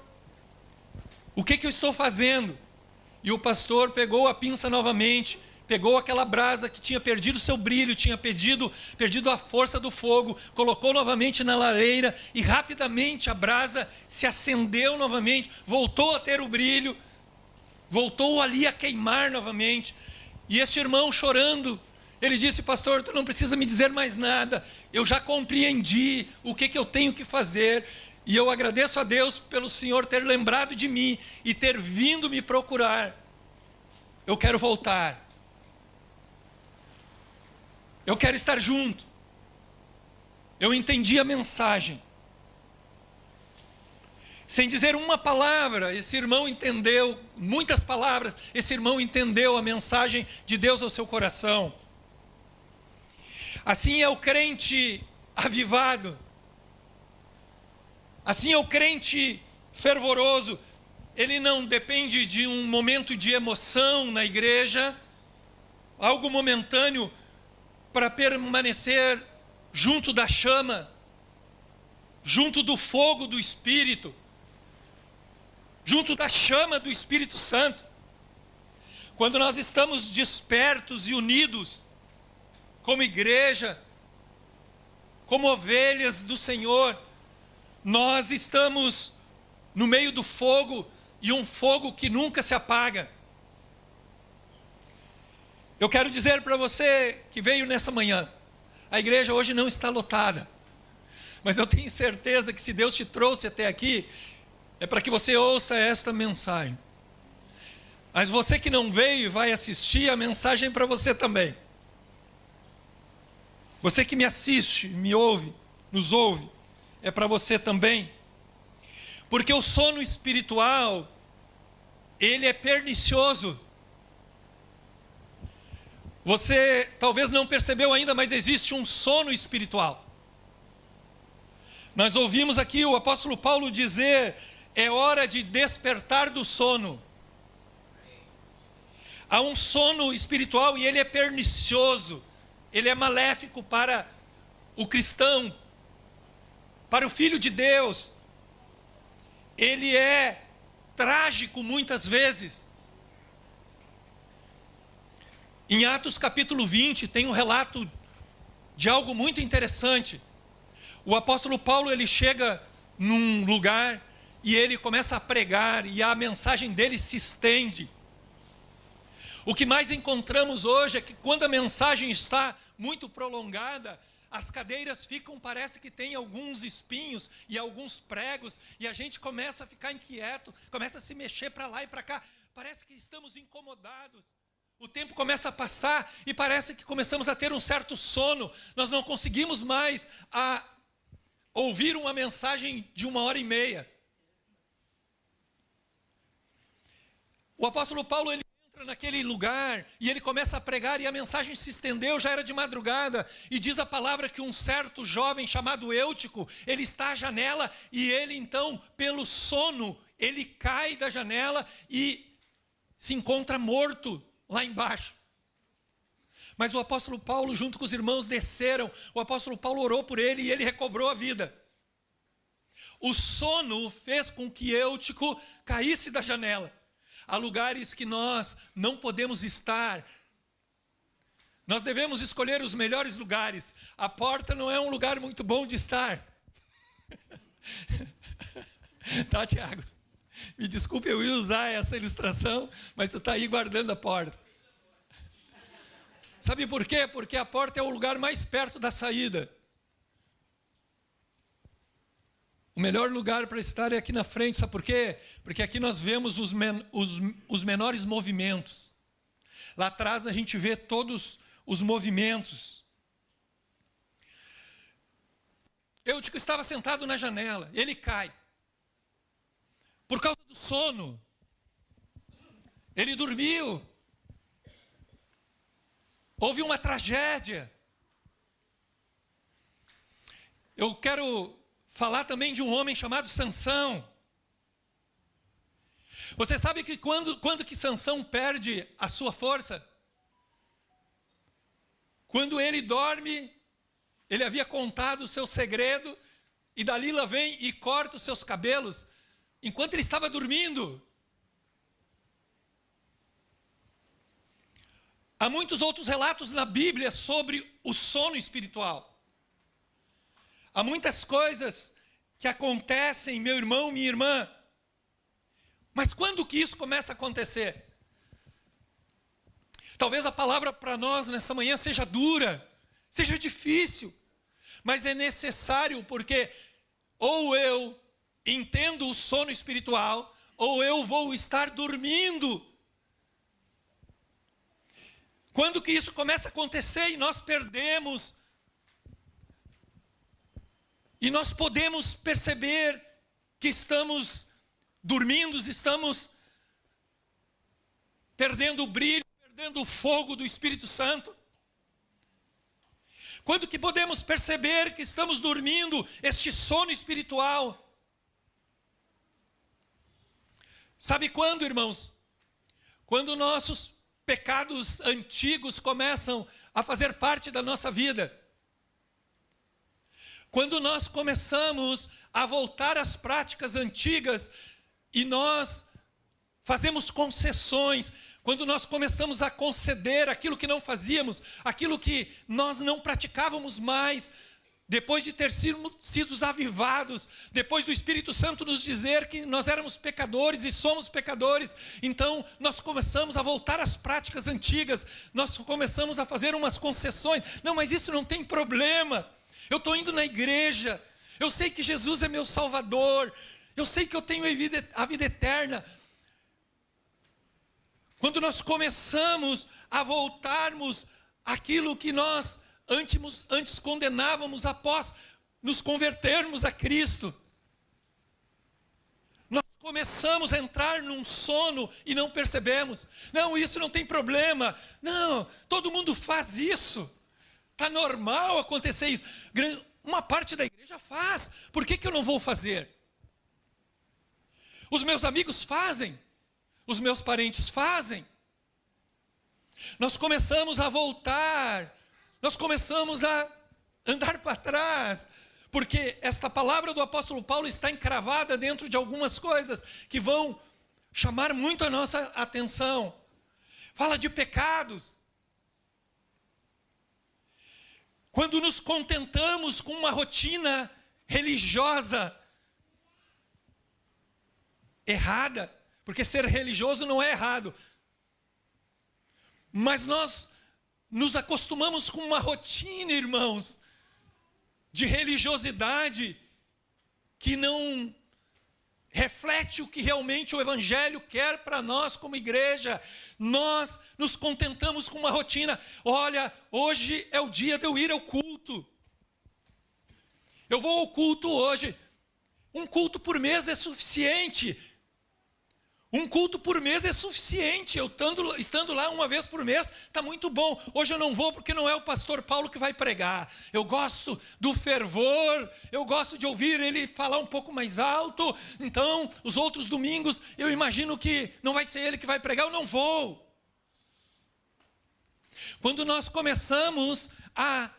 o que eu estou fazendo? E o pastor pegou a pinça novamente, pegou aquela brasa que tinha perdido seu brilho, tinha perdido a força do fogo, colocou novamente na lareira, e rapidamente a brasa se acendeu novamente, voltou a ter o brilho, voltou ali a queimar novamente. E este irmão, chorando, ele disse: pastor, tu não precisa me dizer mais nada, eu já compreendi o que eu tenho que fazer, e eu agradeço a Deus pelo Senhor ter lembrado de mim e ter vindo me procurar. Eu quero voltar. Eu quero estar junto. Eu entendi a mensagem. Sem dizer uma palavra, esse irmão entendeu, muitas palavras, esse irmão entendeu a mensagem de Deus ao seu coração. Assim é o crente avivado. Assim é o crente fervoroso. Ele não depende de um momento de emoção na igreja, algo momentâneo, para permanecer junto da chama, junto do fogo do Espírito, junto da chama do Espírito Santo. Quando nós estamos despertos e unidos, como igreja, como ovelhas do Senhor, nós estamos no meio do fogo, e um fogo que nunca se apaga. Eu quero dizer para você que veio nessa manhã, a igreja hoje não está lotada, mas eu tenho certeza que se Deus te trouxe até aqui, é para que você ouça esta mensagem. Mas você que não veio e vai assistir, a mensagem é para você também. Você que me assiste, me ouve, nos ouve, é para você também. Porque o sono espiritual, ele é pernicioso. Você talvez não percebeu ainda, mas existe um sono espiritual. Nós ouvimos aqui o apóstolo Paulo dizer, é hora de despertar do sono. Há um sono espiritual e ele é pernicioso, ele é maléfico para o cristão, para o filho de Deus. Ele é trágico muitas vezes. Em Atos capítulo 20 tem um relato de algo muito interessante. O apóstolo Paulo, ele chega num lugar e ele começa a pregar e a mensagem dele se estende. O que mais encontramos hoje é que quando a mensagem está muito prolongada, as cadeiras ficam, parece que tem alguns espinhos e alguns pregos, e a gente começa a ficar inquieto, começa a se mexer para lá e para cá, parece que estamos incomodados. O tempo começa a passar e parece que começamos a ter um certo sono, nós não conseguimos mais ouvir uma mensagem de 1h30. O apóstolo Paulo, ele entra naquele lugar e ele começa a pregar e a mensagem se estendeu, já era de madrugada, e diz a palavra que um certo jovem chamado Eutico, ele está à janela e ele então, pelo sono, ele cai da janela e se encontra morto lá embaixo. Mas o apóstolo Paulo, junto com os irmãos, desceram, o apóstolo Paulo orou por ele e ele recobrou a vida. O sono fez com que Eutico caísse da janela. Há lugares que nós não podemos estar. Nós devemos escolher os melhores lugares. A porta não é um lugar muito bom de estar. Tá, Tiago? Me desculpe, eu ia usar essa ilustração, mas tu está aí guardando a porta. Sabe por quê? Porque a porta é o lugar mais perto da saída. O melhor lugar para estar é aqui na frente, sabe por quê? Porque aqui nós vemos os menores movimentos. Lá atrás a gente vê todos os movimentos. Eutico estava sentado na janela, ele cai. Por causa do sono. Ele dormiu. Houve uma tragédia. Eu quero falar também de um homem chamado Sansão. Você sabe que quando que Sansão perde a sua força? Quando ele dorme, ele havia contado o seu segredo, e Dalila vem e corta os seus cabelos, enquanto ele estava dormindo. Há muitos outros relatos na Bíblia sobre o sono espiritual. Há muitas coisas que acontecem, meu irmão, minha irmã. Mas quando que isso começa a acontecer? Talvez a palavra para nós nessa manhã seja dura, seja difícil, mas é necessário, porque ou eu entendo o sono espiritual, ou eu vou estar dormindo. Quando que isso começa a acontecer e nós perdemos, e nós podemos perceber que estamos dormindo, estamos perdendo o brilho, perdendo o fogo do Espírito Santo. Quando que podemos perceber que estamos dormindo este sono espiritual? Sabe quando, irmãos? Quando nossos pecados antigos começam a fazer parte da nossa vida. Quando nós começamos a voltar às práticas antigas e nós fazemos concessões, quando nós começamos a conceder aquilo que não fazíamos, aquilo que nós não praticávamos mais, depois de ter sido avivados, depois do Espírito Santo nos dizer que nós éramos pecadores e somos pecadores, então nós começamos a voltar às práticas antigas, nós começamos a fazer umas concessões. Não, mas isso não tem problema, eu estou indo na igreja, eu sei que Jesus é meu Salvador, eu sei que eu tenho a vida eterna. Quando nós começamos a voltarmos àquilo que nós antes condenávamos após nos convertermos a Cristo, nós começamos a entrar num sono e não percebemos. Não, isso não tem problema. Não, todo mundo faz isso. Está normal acontecer isso. Uma parte da igreja faz. Por que eu não vou fazer? Os meus amigos fazem. Os meus parentes fazem. Nós começamos a voltar. Nós começamos a andar para trás, porque esta palavra do apóstolo Paulo está encravada dentro de algumas coisas que vão chamar muito a nossa atenção. Fala de pecados. Quando nos contentamos com uma rotina religiosa errada, porque ser religioso não é errado, mas nós nos acostumamos com uma rotina, irmãos, de religiosidade que não reflete o que realmente o Evangelho quer para nós como igreja. Nós nos contentamos com uma rotina. Olha, hoje é o dia de eu ir ao culto. Eu vou ao culto hoje. Um culto por mês é suficiente. Um culto por mês é suficiente. Eu estando lá uma vez por mês, está muito bom. Hoje eu não vou porque não é o pastor Paulo que vai pregar. Eu gosto do fervor, eu gosto de ouvir ele falar um pouco mais alto. Então, os outros domingos, eu imagino que não vai ser ele que vai pregar, eu não vou. Quando nós começamos a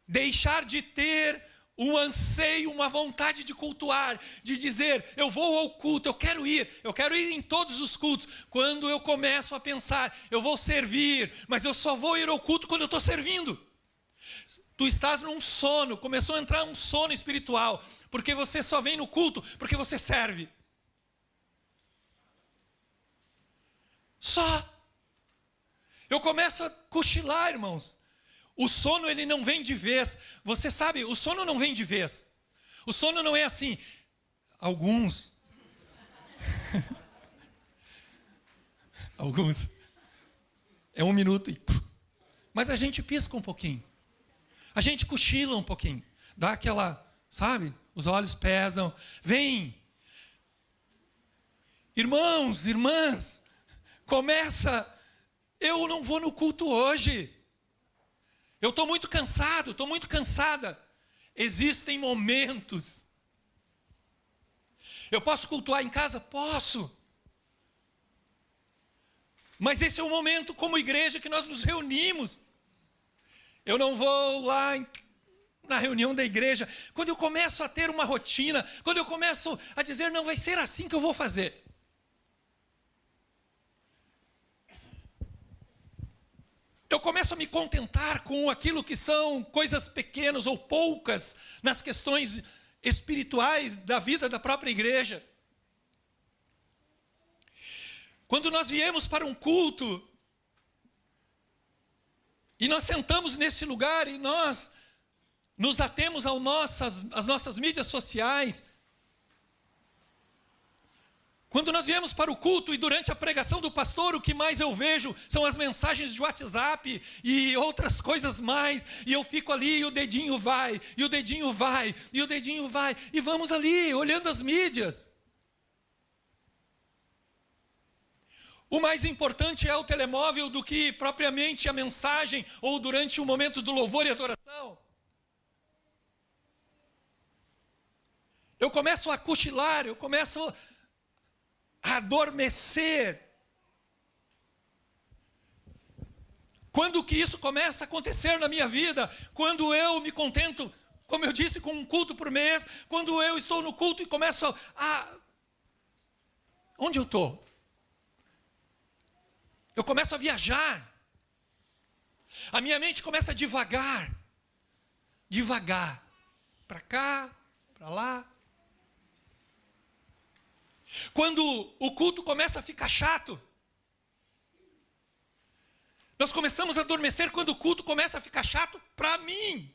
deixar de ter um anseio, uma vontade de cultuar, de dizer, eu vou ao culto, eu quero ir em todos os cultos. Quando eu começo a pensar, eu vou servir, mas eu só vou ir ao culto quando eu estou servindo. Tu estás num sono, começou a entrar um sono espiritual, porque você só vem no culto porque você serve. Só. Eu começo a cochilar, irmãos. O sono, ele não vem de vez. Você sabe, o sono não vem de vez. O sono não é assim. Alguns. É 1 minuto. Mas a gente pisca um pouquinho. A gente cochila um pouquinho. Dá aquela, sabe? Os olhos pesam. Vem. Irmãos, irmãs. Começa. Eu não vou no culto hoje. Eu estou muito cansado, estou muito cansada. Existem momentos. Eu posso cultuar em casa? Posso. Mas esse é o momento como igreja que nós nos reunimos. Eu não vou lá na reunião da igreja. Quando eu começo a ter uma rotina, quando eu começo a dizer, não vai ser assim que eu vou fazer. Eu começo a me contentar com aquilo que são coisas pequenas ou poucas nas questões espirituais da vida da própria igreja. Quando nós viemos para um culto, e nós sentamos nesse lugar, e nós nos atemos às nossas mídias sociais, quando nós viemos para o culto e durante a pregação do pastor, o que mais eu vejo são as mensagens de WhatsApp e outras coisas mais, e eu fico ali e o dedinho vai, e o dedinho vai, e o dedinho vai, e vamos ali olhando as mídias. O mais importante é o telemóvel do que propriamente a mensagem ou durante o momento do louvor e adoração. Eu começo a cochilar, eu começo a adormecer. Quando que isso começa a acontecer na minha vida? Quando eu me contento, como eu disse, com um culto por mês, quando eu estou no culto e começo a... Onde eu estou? Eu começo a viajar. A minha mente começa a divagar. devagar, para cá, para lá. Quando o culto começa a ficar chato, nós começamos a adormecer quando o culto começa a ficar chato para mim.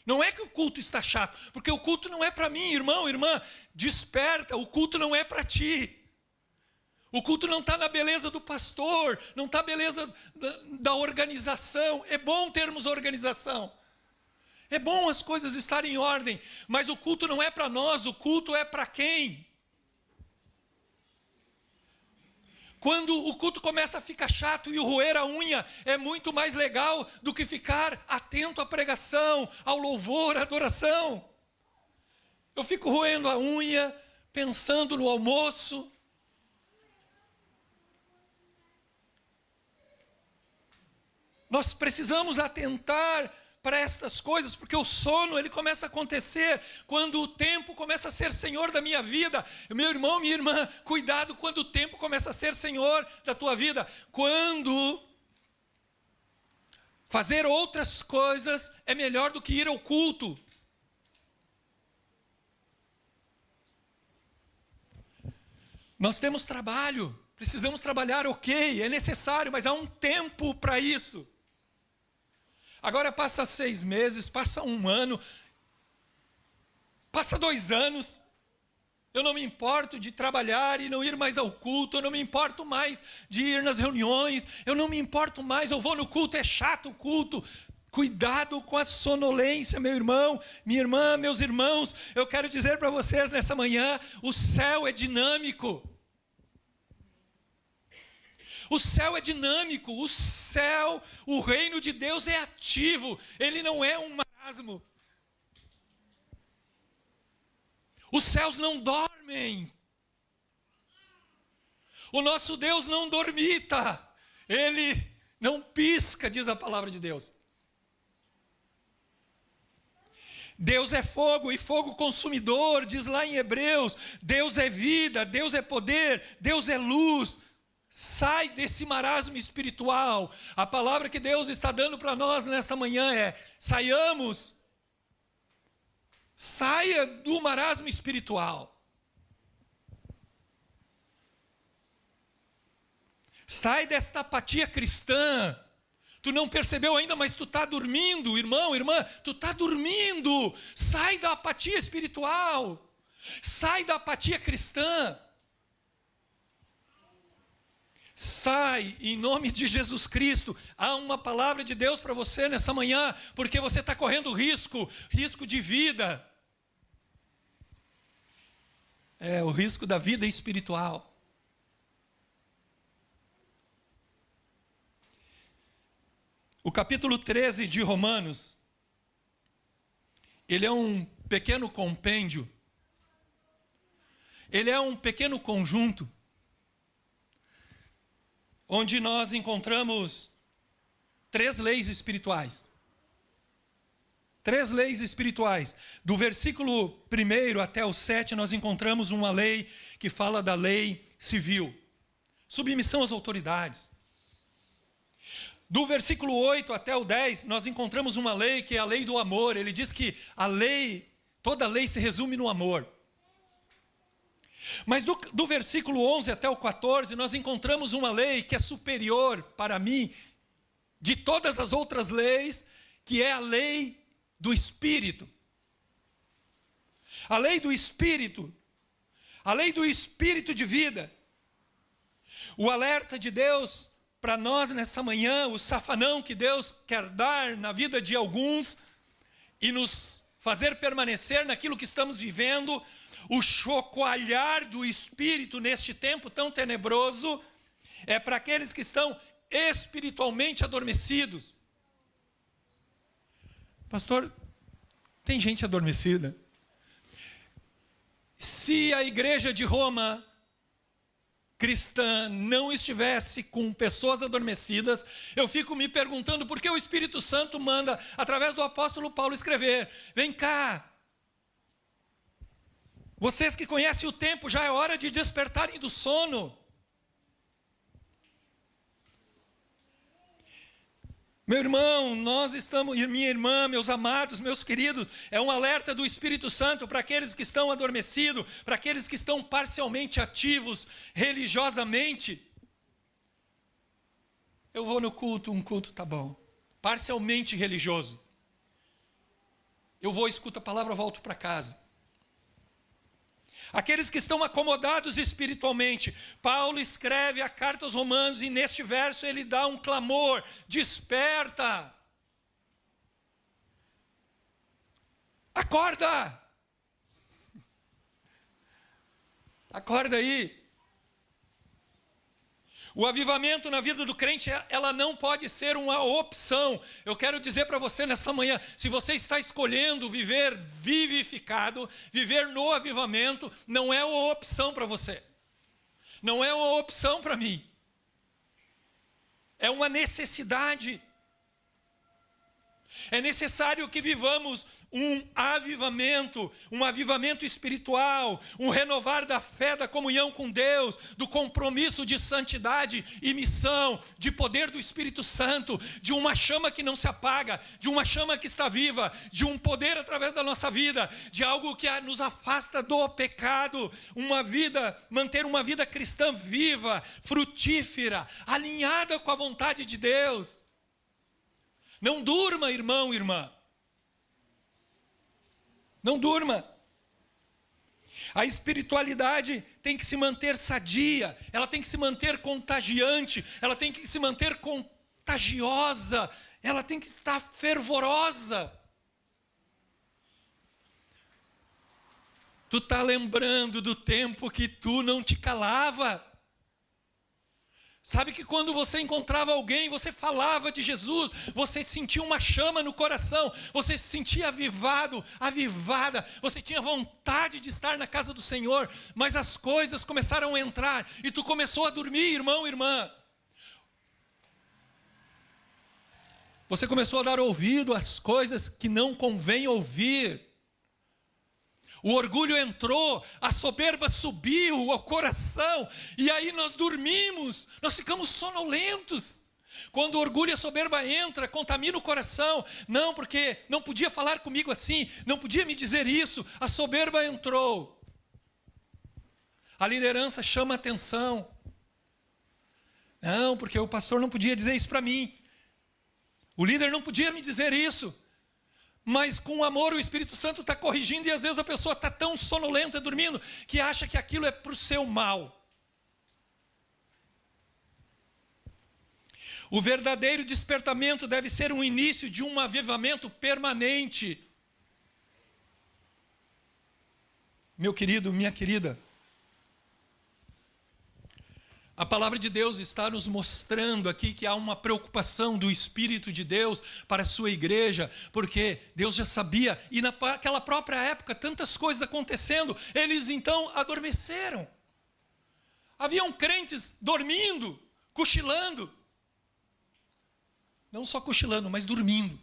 Não é que o culto está chato, porque o culto não é para mim, irmão, irmã. Desperta, o culto não é para ti. O culto não está na beleza do pastor, não está na beleza da organização. É bom termos organização. É bom as coisas estarem em ordem, mas o culto não é para nós, o culto é para quem? Quando o culto começa a ficar chato e o roer a unha é muito mais legal do que ficar atento à pregação, ao louvor, à adoração. Eu fico roendo a unha, pensando no almoço. Nós precisamos atentar para estas coisas, porque o sono ele começa a acontecer quando o tempo começa a ser senhor da minha vida. Meu irmão, minha irmã, cuidado quando o tempo começa a ser senhor da tua vida. Quando fazer outras coisas é melhor do que ir ao culto. Nós temos trabalho, precisamos trabalhar, ok, é necessário, mas há um tempo para isso. Agora passa 6 meses, passa 1 ano, passa 2 anos, eu não me importo de trabalhar e não ir mais ao culto, eu não me importo mais de ir nas reuniões, eu não me importo mais, eu vou no culto, é chato o culto. Cuidado com a sonolência, meu irmão, minha irmã, meus irmãos, eu quero dizer para vocês nessa manhã, o céu é dinâmico. O céu é dinâmico, o céu, o reino de Deus é ativo, ele não é um marasmo. Os céus não dormem. O nosso Deus não dormita, ele não pisca, diz a palavra de Deus. Deus é fogo e fogo consumidor, diz lá em Hebreus. Deus é vida, Deus é poder, Deus é luz. Sai desse marasmo espiritual. A palavra que Deus está dando para nós nessa manhã é: saiamos. Saia do marasmo espiritual. Sai desta apatia cristã. Tu não percebeu ainda, mas tu está dormindo, irmão, irmã, tu está dormindo. Sai da apatia espiritual. Sai da apatia cristã. Sai, em nome de Jesus Cristo. Há uma palavra de Deus para você nessa manhã, porque você está correndo risco de vida. É o risco da vida espiritual. O capítulo 13 de Romanos, ele é um pequeno compêndio, ele é um pequeno conjunto, onde nós encontramos 3 leis espirituais. 3 leis espirituais. Do versículo 1 até o 7, nós encontramos uma lei que fala da lei civil. Submissão às autoridades. Do versículo 8 até o 10, nós encontramos uma lei que é a lei do amor. Ele diz que toda lei se resume no amor. Mas do versículo 11 até o 14, nós encontramos uma lei que é superior para mim de todas as outras leis, que é a lei do Espírito. A lei do Espírito. A lei do Espírito de vida. O alerta de Deus para nós nessa manhã, o safanão que Deus quer dar na vida de alguns e nos fazer permanecer naquilo que estamos vivendo. O chocoalhar do Espírito neste tempo tão tenebroso é para aqueles que estão espiritualmente adormecidos. Pastor, tem gente adormecida. Se a igreja de Roma cristã não estivesse com pessoas adormecidas, eu fico me perguntando por que o Espírito Santo manda, através do apóstolo Paulo, escrever: vem cá, vocês que conhecem o tempo, já é hora de despertarem do sono. Meu irmão, nós estamos, minha irmã, meus amados, meus queridos, é um alerta do Espírito Santo para aqueles que estão adormecidos, para aqueles que estão parcialmente ativos religiosamente. Eu vou no culto, um culto tá bom. Parcialmente religioso. Eu vou, escuto a palavra, volto para casa. Aqueles que estão acomodados espiritualmente. Paulo escreve a carta aos Romanos e neste verso ele dá um clamor: desperta! Acorda! Acorda aí! O avivamento na vida do crente, ela não pode ser uma opção. Eu quero dizer para você nessa manhã, se você está escolhendo viver vivificado, viver no avivamento, não é uma opção para você. Não é uma opção para mim. É uma necessidade. É necessário que vivamos um avivamento espiritual, um renovar da fé, da comunhão com Deus, do compromisso de santidade e missão, de poder do Espírito Santo, de uma chama que não se apaga, de uma chama que está viva, de um poder através da nossa vida, de algo que nos afasta do pecado, manter uma vida cristã viva, frutífera, alinhada com a vontade de Deus. Não durma, irmão, irmã. Não durma. A espiritualidade tem que se manter sadia, ela tem que se manter contagiante, ela tem que se manter contagiosa, ela tem que estar fervorosa. Tu está lembrando do tempo que tu não te calava? Sabe que quando você encontrava alguém, você falava de Jesus, você sentia uma chama no coração, você se sentia avivado, avivada, você tinha vontade de estar na casa do Senhor, mas as coisas começaram a entrar e tu começou a dormir, irmão, irmã. Você começou a dar ouvido às coisas que não convém ouvir. O orgulho entrou, a soberba subiu ao coração, e aí nós dormimos, nós ficamos sonolentos. Quando o orgulho e a soberba entra, contamina o coração. Não, porque não podia falar comigo assim, não podia me dizer isso, a soberba entrou. A liderança chama atenção. Não, porque o pastor não podia dizer isso para mim. O líder não podia me dizer isso. Mas com amor o Espírito Santo está corrigindo e às vezes a pessoa está tão sonolenta, dormindo, que acha que aquilo é para o seu mal. O verdadeiro despertamento deve ser um início de um avivamento permanente. Meu querido, minha querida, a palavra de Deus está nos mostrando aqui que há uma preocupação do Espírito de Deus para a sua igreja, porque Deus já sabia, e naquela própria época, tantas coisas acontecendo, eles então adormeceram. Haviam crentes dormindo, cochilando. Não só cochilando, mas dormindo.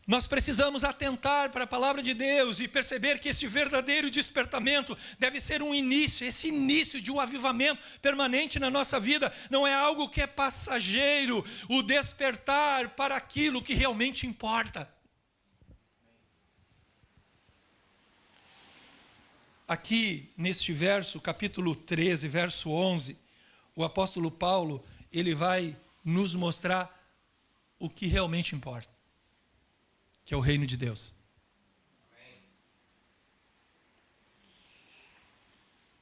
Nós precisamos atentar para a palavra de Deus e perceber que esse verdadeiro despertamento deve ser um início, esse início de um avivamento permanente na nossa vida, não é algo que é passageiro, o despertar para aquilo que realmente importa. Aqui, neste verso, capítulo 13, verso 11, o apóstolo Paulo, ele vai nos mostrar o que realmente importa, que é o reino de Deus.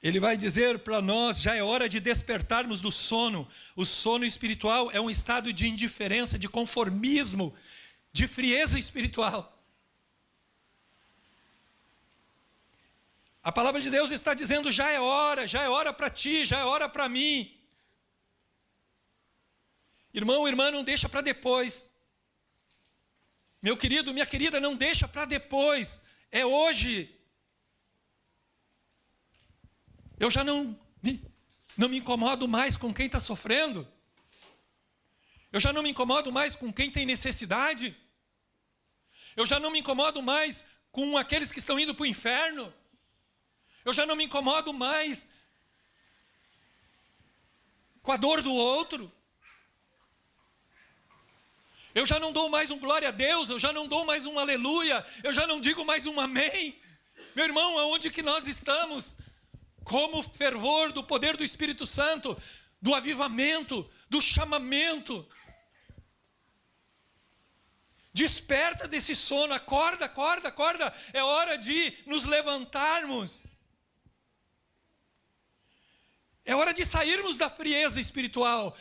Ele vai dizer para nós, já é hora de despertarmos do sono. O sono espiritual é um estado de indiferença, de conformismo, de frieza espiritual. A palavra de Deus está dizendo, já é hora para ti, já é hora para mim. Irmão, irmã, não deixa para depois. Meu querido, minha querida, não deixa para depois, é hoje. Eu já não me incomodo mais com quem está sofrendo. Eu já não me incomodo mais com quem tem necessidade. Eu já não me incomodo mais com aqueles que estão indo para o inferno. Eu já não me incomodo mais com a dor do outro. Eu já não dou mais um glória a Deus, eu já não dou mais um aleluia, eu já não digo mais um amém. Meu irmão, aonde que nós estamos? Como o fervor do poder do Espírito Santo, do avivamento, do chamamento. Desperta desse sono, acorda, acorda, acorda. É hora de nos levantarmos. É hora de sairmos da frieza espiritual.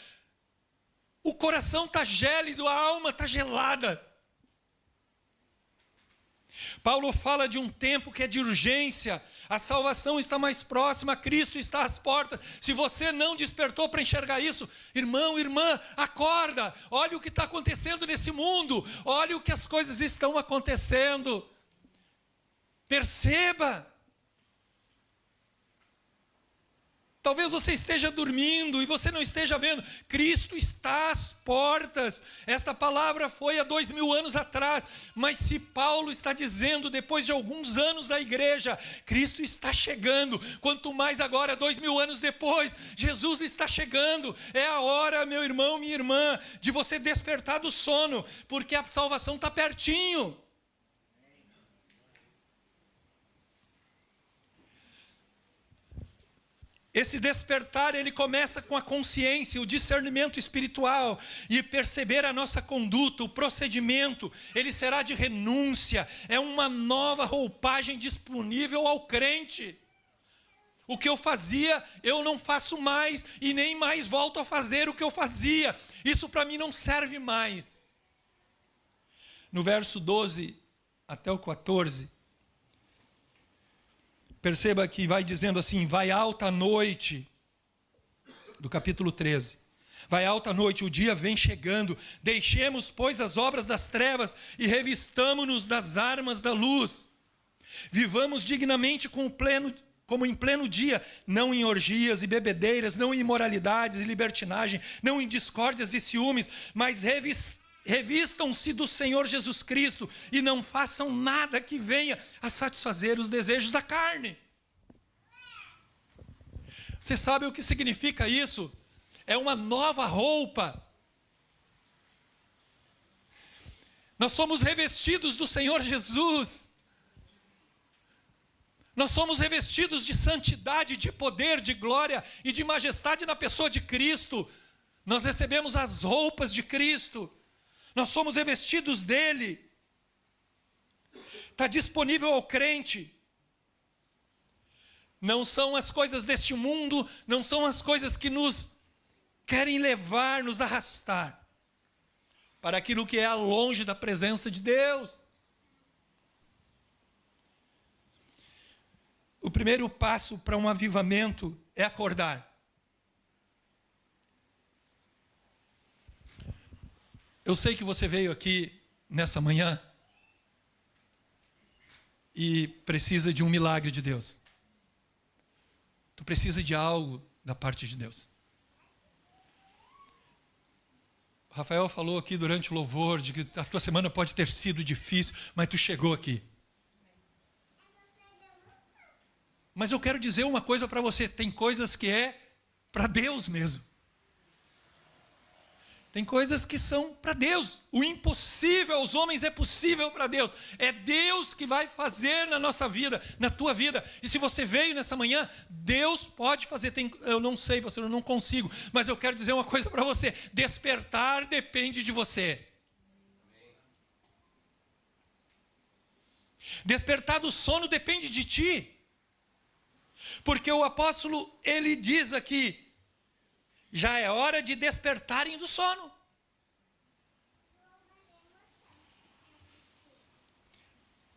O coração está gélido, a alma está gelada. Paulo fala de um tempo que é de urgência. A salvação está mais próxima, Cristo está às portas. Se você não despertou para enxergar isso, irmão, irmã, acorda. Olha o que está acontecendo nesse mundo. Olha o que as coisas estão acontecendo. Perceba. Talvez você esteja dormindo e você não esteja vendo. Cristo está às portas. Esta palavra foi há 2000 anos atrás. Mas se Paulo está dizendo, depois de alguns anos da igreja, Cristo está chegando. Quanto mais agora, 2000 anos depois, Jesus está chegando. É a hora, meu irmão, minha irmã, de você despertar do sono. Porque a salvação está pertinho. Esse despertar, ele começa com a consciência, o discernimento espiritual e perceber a nossa conduta, o procedimento, ele será de renúncia, é uma nova roupagem disponível ao crente. O que eu fazia, eu não faço mais e nem mais volto a fazer o que eu fazia. Isso para mim não serve mais. No verso 12 até o 14, perceba que vai dizendo assim, vai alta a noite, do capítulo 13. Vai alta a noite, o dia vem chegando, deixemos, pois, as obras das trevas e revistamo-nos das armas da luz. Vivamos dignamente como em pleno dia, não em orgias e bebedeiras, não em imoralidades e libertinagem, não em discórdias e ciúmes, mas revistam-se do Senhor Jesus Cristo e não façam nada que venha a satisfazer os desejos da carne. Você sabe o que significa isso? É uma nova roupa. Nós somos revestidos do Senhor Jesus. Nós somos revestidos de santidade, de poder, de glória e de majestade na pessoa de Cristo. Nós recebemos as roupas de Cristo. Nós somos revestidos dele. Está disponível ao crente. Não são as coisas deste mundo, não são as coisas que nos querem levar, nos arrastar para aquilo que é longe da presença de Deus. O primeiro passo para um avivamento é acordar. Eu sei que você veio aqui nessa manhã e precisa de um milagre de Deus. Tu precisa de algo da parte de Deus. O Rafael falou aqui durante o louvor de que a tua semana pode ter sido difícil, mas tu chegou aqui. Mas eu quero dizer uma coisa para você, tem coisas que é para Deus mesmo. Tem coisas que são para Deus. O impossível aos homens é possível para Deus. É Deus que vai fazer na nossa vida, na tua vida. E se você veio nessa manhã, Deus pode fazer. Eu não sei, pastor, eu não consigo. Mas eu quero dizer uma coisa para você. Despertar depende de você. Despertar do sono depende de ti. Porque o apóstolo, ele diz aqui, já é hora de despertarem do sono.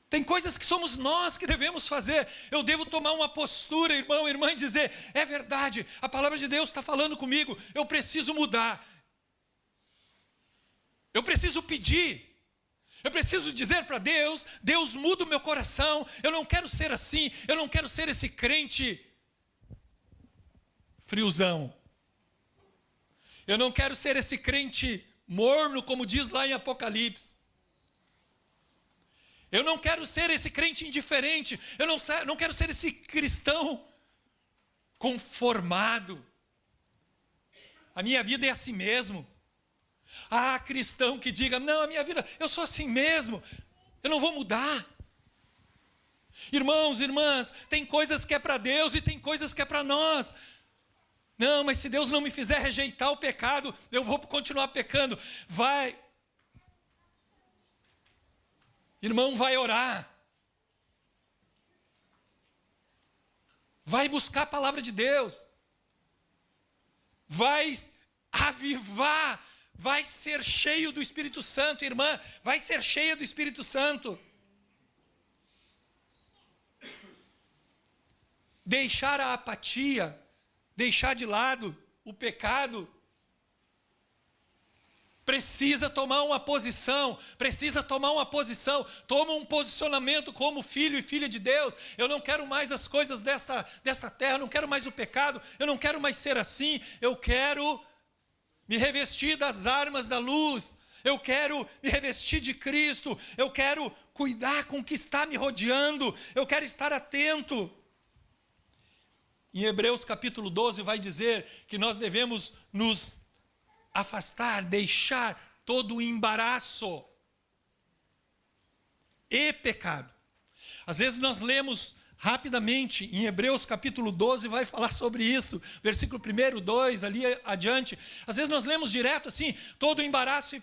Tem coisas que somos nós que devemos fazer. Eu devo tomar uma postura, irmão, irmã, e dizer, é verdade, a palavra de Deus está falando comigo, eu preciso mudar. Eu preciso pedir. Eu preciso dizer para Deus, Deus muda o meu coração, eu não quero ser assim, eu não quero ser esse crente friozão. Eu não quero ser esse crente morno, como diz lá em Apocalipse. Eu não quero ser esse crente indiferente. Eu não quero ser esse cristão conformado. a minha vida é assim mesmo. Há cristão que diga, não, a minha vida, eu sou assim mesmo, eu não vou mudar. Irmãos, irmãs, tem coisas que é para Deus e tem coisas que é para nós. Não, mas se Deus não me fizer rejeitar o pecado, eu vou continuar pecando. Vai, irmão, vai orar. Vai buscar a palavra de Deus. Vai avivar, vai ser cheio do Espírito Santo, irmã, vai ser cheia do Espírito Santo. Deixar a apatia, deixar de lado o pecado, precisa tomar uma posição, toma um posicionamento como filho e filha de Deus. Eu não quero mais as coisas desta terra, eu não quero mais o pecado, eu não quero mais ser assim, eu quero me revestir das armas da luz, eu quero me revestir de Cristo, eu quero cuidar com o que está me rodeando, eu quero estar atento. Em Hebreus capítulo 12 vai dizer que nós devemos nos afastar, deixar todo o embaraço e pecado. Às vezes nós lemos rapidamente, em Hebreus capítulo 12 vai falar sobre isso, versículo 1, 2, ali adiante. Às vezes nós lemos direto assim, todo o embaraço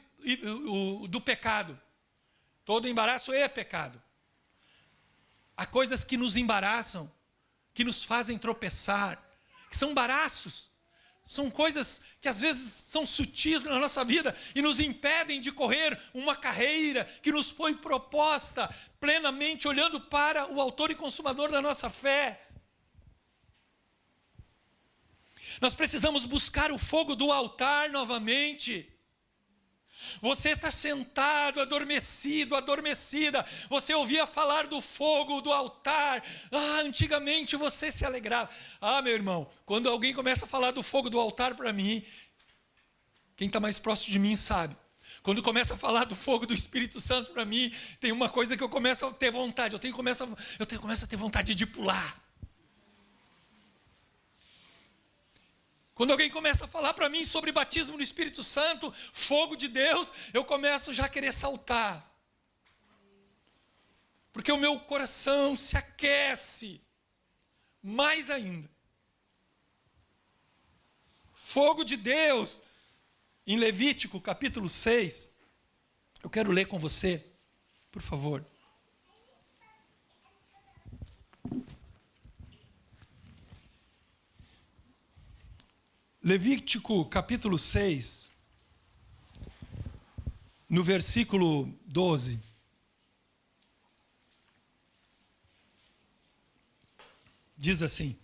do pecado. Todo embaraço é pecado. Há coisas que nos embaraçam, que nos fazem tropeçar, que são embaraços. São coisas que às vezes são sutis na nossa vida e nos impedem de correr uma carreira que nos foi proposta plenamente olhando para o autor e consumador da nossa fé. Nós precisamos buscar o fogo do altar novamente. Você está sentado, adormecido, adormecida. Você ouvia falar do fogo, do altar. Antigamente você se alegrava. Meu irmão, quando alguém começa a falar do fogo do altar para mim, quem está mais próximo de mim sabe. Quando começa a falar do fogo do Espírito Santo para mim, tem uma coisa que eu começo a ter vontade. Eu começo a ter vontade de pular. Quando alguém começa a falar para mim sobre batismo no Espírito Santo, fogo de Deus, eu começo já a querer saltar. Porque o meu coração se aquece mais ainda. Fogo de Deus, em Levítico capítulo 6, eu quero ler com você, por favor. Levítico capítulo 6, no versículo 12. Diz assim: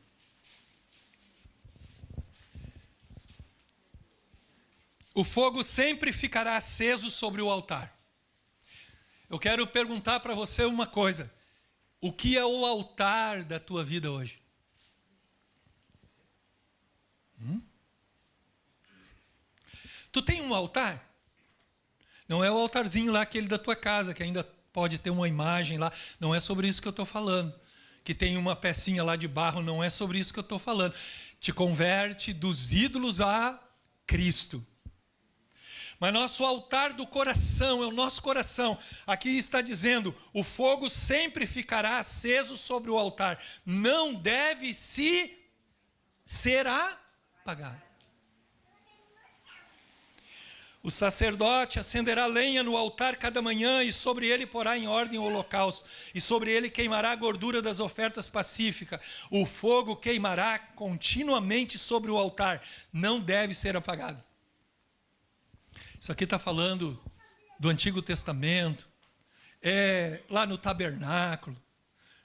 o fogo sempre ficará aceso sobre o altar. Eu quero perguntar para você uma coisa: o que é o altar da tua vida hoje? Tu tem um altar? Não é o altarzinho lá, aquele da tua casa, que ainda pode ter uma imagem lá. Não é sobre isso que eu estou falando. Que tem uma pecinha lá de barro, não é sobre isso que eu estou falando. Te converte dos ídolos a Cristo. Mas nosso altar do coração, é o nosso coração. Aqui está dizendo, o fogo sempre ficará aceso sobre o altar. Não deve ser apagado. O sacerdote acenderá lenha no altar cada manhã e sobre ele porá em ordem o holocausto. E sobre ele queimará a gordura das ofertas pacíficas. O fogo queimará continuamente sobre o altar. Não deve ser apagado. Isso aqui está falando do Antigo Testamento. Lá no tabernáculo.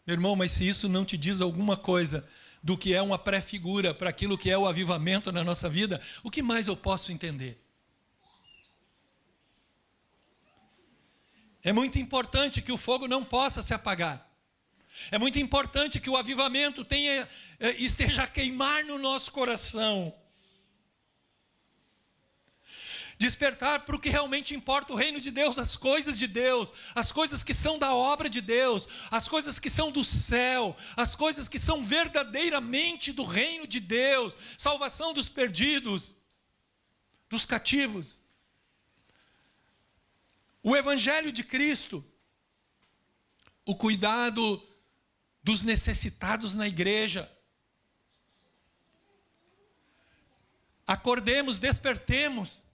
Meu irmão, mas se isso não te diz alguma coisa do que é uma pré-figura para aquilo que é o avivamento na nossa vida, o que mais eu posso entender? É muito importante que o fogo não possa se apagar. É muito importante que o avivamento esteja a queimar no nosso coração. Despertar para o que realmente importa, o reino de Deus, as coisas de Deus, as coisas que são da obra de Deus, as coisas que são do céu, as coisas que são verdadeiramente do reino de Deus, salvação dos perdidos. dos cativos. O Evangelho de Cristo, o cuidado dos necessitados na igreja. Acordemos, despertemos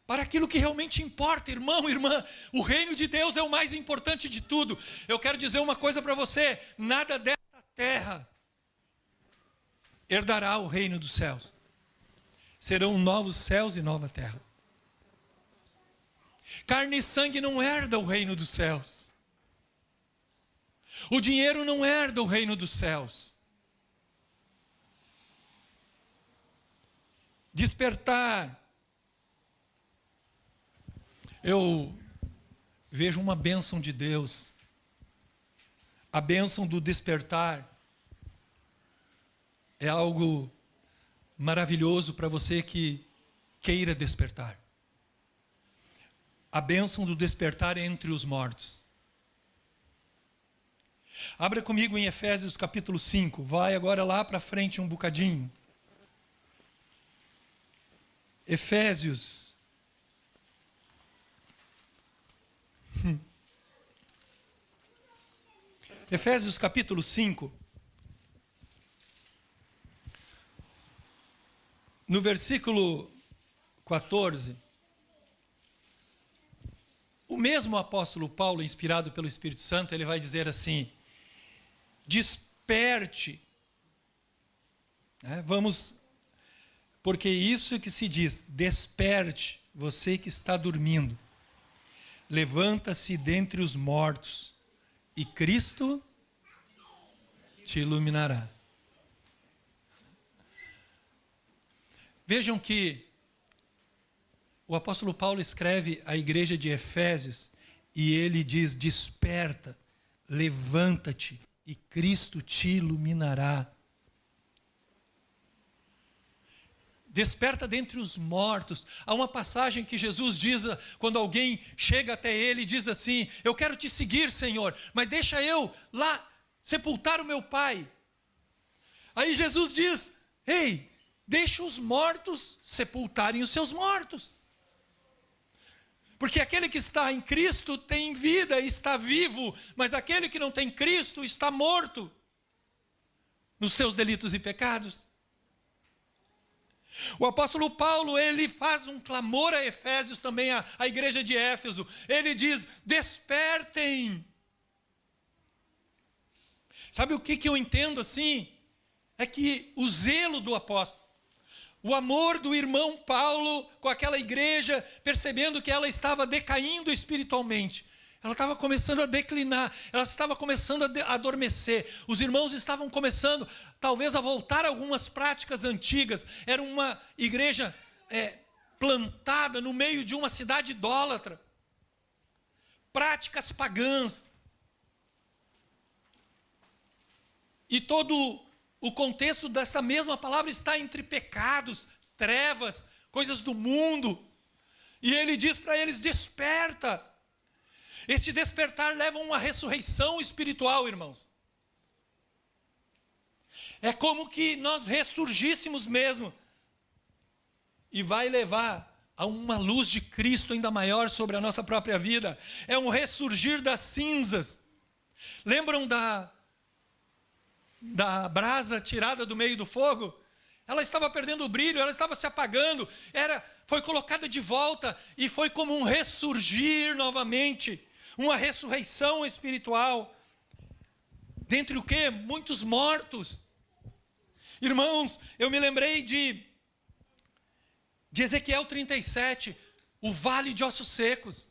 para aquilo que realmente importa, irmão, irmã. O reino de Deus é o mais importante de tudo. Eu quero dizer uma coisa para você: nada dessa terra herdará o reino dos céus. Serão novos céus e nova terra. Carne e sangue não herda o reino dos céus. O dinheiro não herda o reino dos céus. Despertar. Eu vejo uma bênção de Deus. A bênção do despertar é algo maravilhoso para você que queira despertar. A bênção do despertar entre os mortos. Abra comigo em Efésios capítulo 5. Vai agora lá para frente um bocadinho. Efésios. Efésios capítulo 5. No versículo 14. O mesmo apóstolo Paulo, inspirado pelo Espírito Santo, ele vai dizer assim: desperte. Vamos, porque isso que se diz, desperte, você que está dormindo. Levanta-se dentre os mortos, e Cristo te iluminará. Vejam que o apóstolo Paulo escreve à igreja de Efésios e ele diz: desperta, levanta-te e Cristo te iluminará. Desperta dentre os mortos. Há uma passagem que Jesus diz, quando alguém chega até ele e diz assim: eu quero te seguir, Senhor, mas deixa eu lá sepultar o meu pai. Aí Jesus diz: ei, deixa os mortos sepultarem os seus mortos. Porque aquele que está em Cristo tem vida e está vivo, mas aquele que não tem Cristo está morto nos seus delitos e pecados. O apóstolo Paulo, ele faz um clamor a Efésios, também à igreja de Éfeso. Ele diz: despertem. Sabe o que eu entendo assim? É que o zelo do apóstolo, o amor do irmão Paulo com aquela igreja, percebendo que ela estava decaindo espiritualmente, ela estava começando a declinar, ela estava começando a adormecer. Os irmãos estavam começando, talvez, a voltar a algumas práticas antigas. Era uma igreja plantada no meio de uma cidade idólatra. Práticas pagãs. E todo o contexto dessa mesma palavra está entre pecados, trevas, coisas do mundo. E ele diz para eles: desperta. Este despertar leva a uma ressurreição espiritual, irmãos. É como que nós ressurgíssemos mesmo. E vai levar a uma luz de Cristo ainda maior sobre a nossa própria vida. É um ressurgir das cinzas. Lembram da brasa tirada do meio do fogo? Ela estava perdendo o brilho, ela estava se apagando. Foi colocada de volta e foi como um ressurgir novamente. Uma ressurreição espiritual. Dentre o quê? Muitos mortos. Irmãos, eu me lembrei de Ezequiel 37, o vale de ossos secos.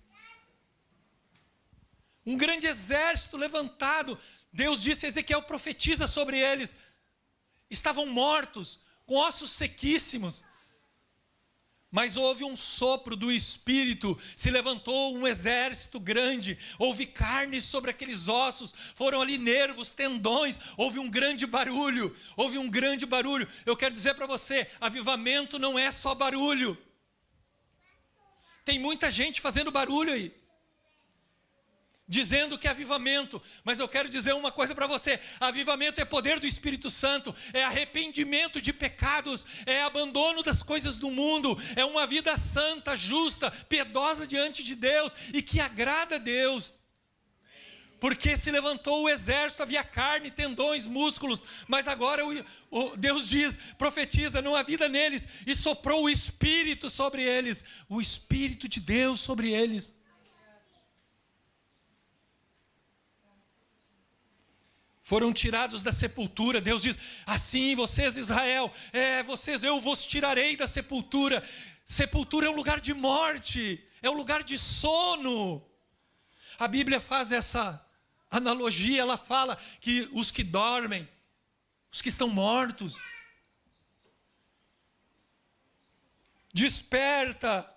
Um grande exército levantado. Deus disse: Ezequiel profetiza sobre eles. Estavam mortos, com ossos sequíssimos. Mas houve um sopro do Espírito, se levantou um exército grande, houve carne sobre aqueles ossos, foram ali nervos, tendões, houve um grande barulho. Eu quero dizer para você, avivamento não é só barulho. Tem muita gente fazendo barulho aí. dizendo que é avivamento, mas eu quero dizer uma coisa para você: avivamento é poder do Espírito Santo, é arrependimento de pecados, é abandono das coisas do mundo, é uma vida santa, justa, piedosa diante de Deus e que agrada a Deus. Porque se levantou o exército, havia carne, tendões, músculos, mas agora Deus diz, profetiza, não há vida neles, e soprou o Espírito sobre eles, o Espírito de Deus sobre eles. Foram tirados da sepultura. Deus diz, assim vocês, Israel, eu vos tirarei da sepultura. Sepultura é um lugar de morte, é um lugar de sono. A Bíblia faz essa analogia, ela fala que os que dormem, os que estão mortos, desperta.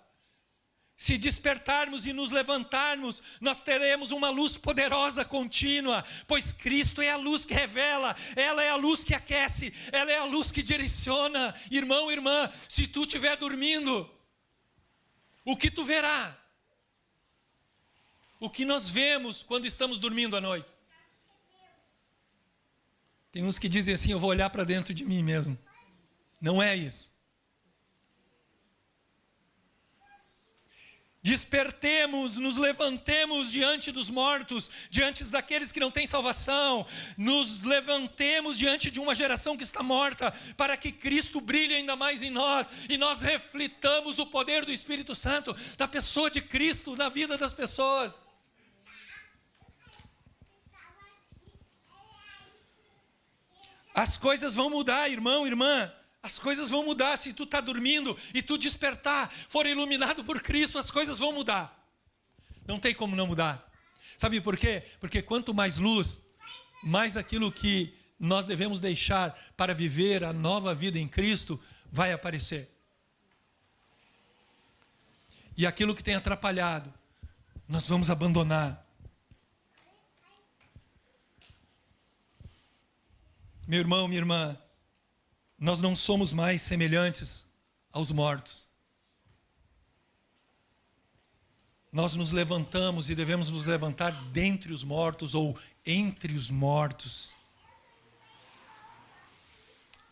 Se despertarmos e nos levantarmos, nós teremos uma luz poderosa contínua, pois Cristo é a luz que revela, ela é a luz que aquece, ela é a luz que direciona. Irmão, irmã, se tu estiver dormindo, o que tu verá? O que nós vemos quando estamos dormindo à noite? Tem uns que dizem assim, eu vou olhar para dentro de mim mesmo. Não é isso. Despertemos, nos levantemos diante dos mortos, diante daqueles que não têm salvação, nos levantemos diante de uma geração que está morta, para que Cristo brilhe ainda mais em nós, e nós reflitamos o poder do Espírito Santo, da pessoa de Cristo, na vida das pessoas. As coisas vão mudar, irmão, irmã. As coisas vão mudar. Se tu está dormindo e tu despertar, for iluminado por Cristo, as coisas vão mudar. Não tem como não mudar. Sabe por quê? Porque quanto mais luz, mais aquilo que nós devemos deixar para viver a nova vida em Cristo vai aparecer. E aquilo que tem atrapalhado, nós vamos abandonar. Meu irmão, minha irmã, nós não somos mais semelhantes aos mortos. Nós nos levantamos e devemos nos levantar dentre os mortos ou entre os mortos.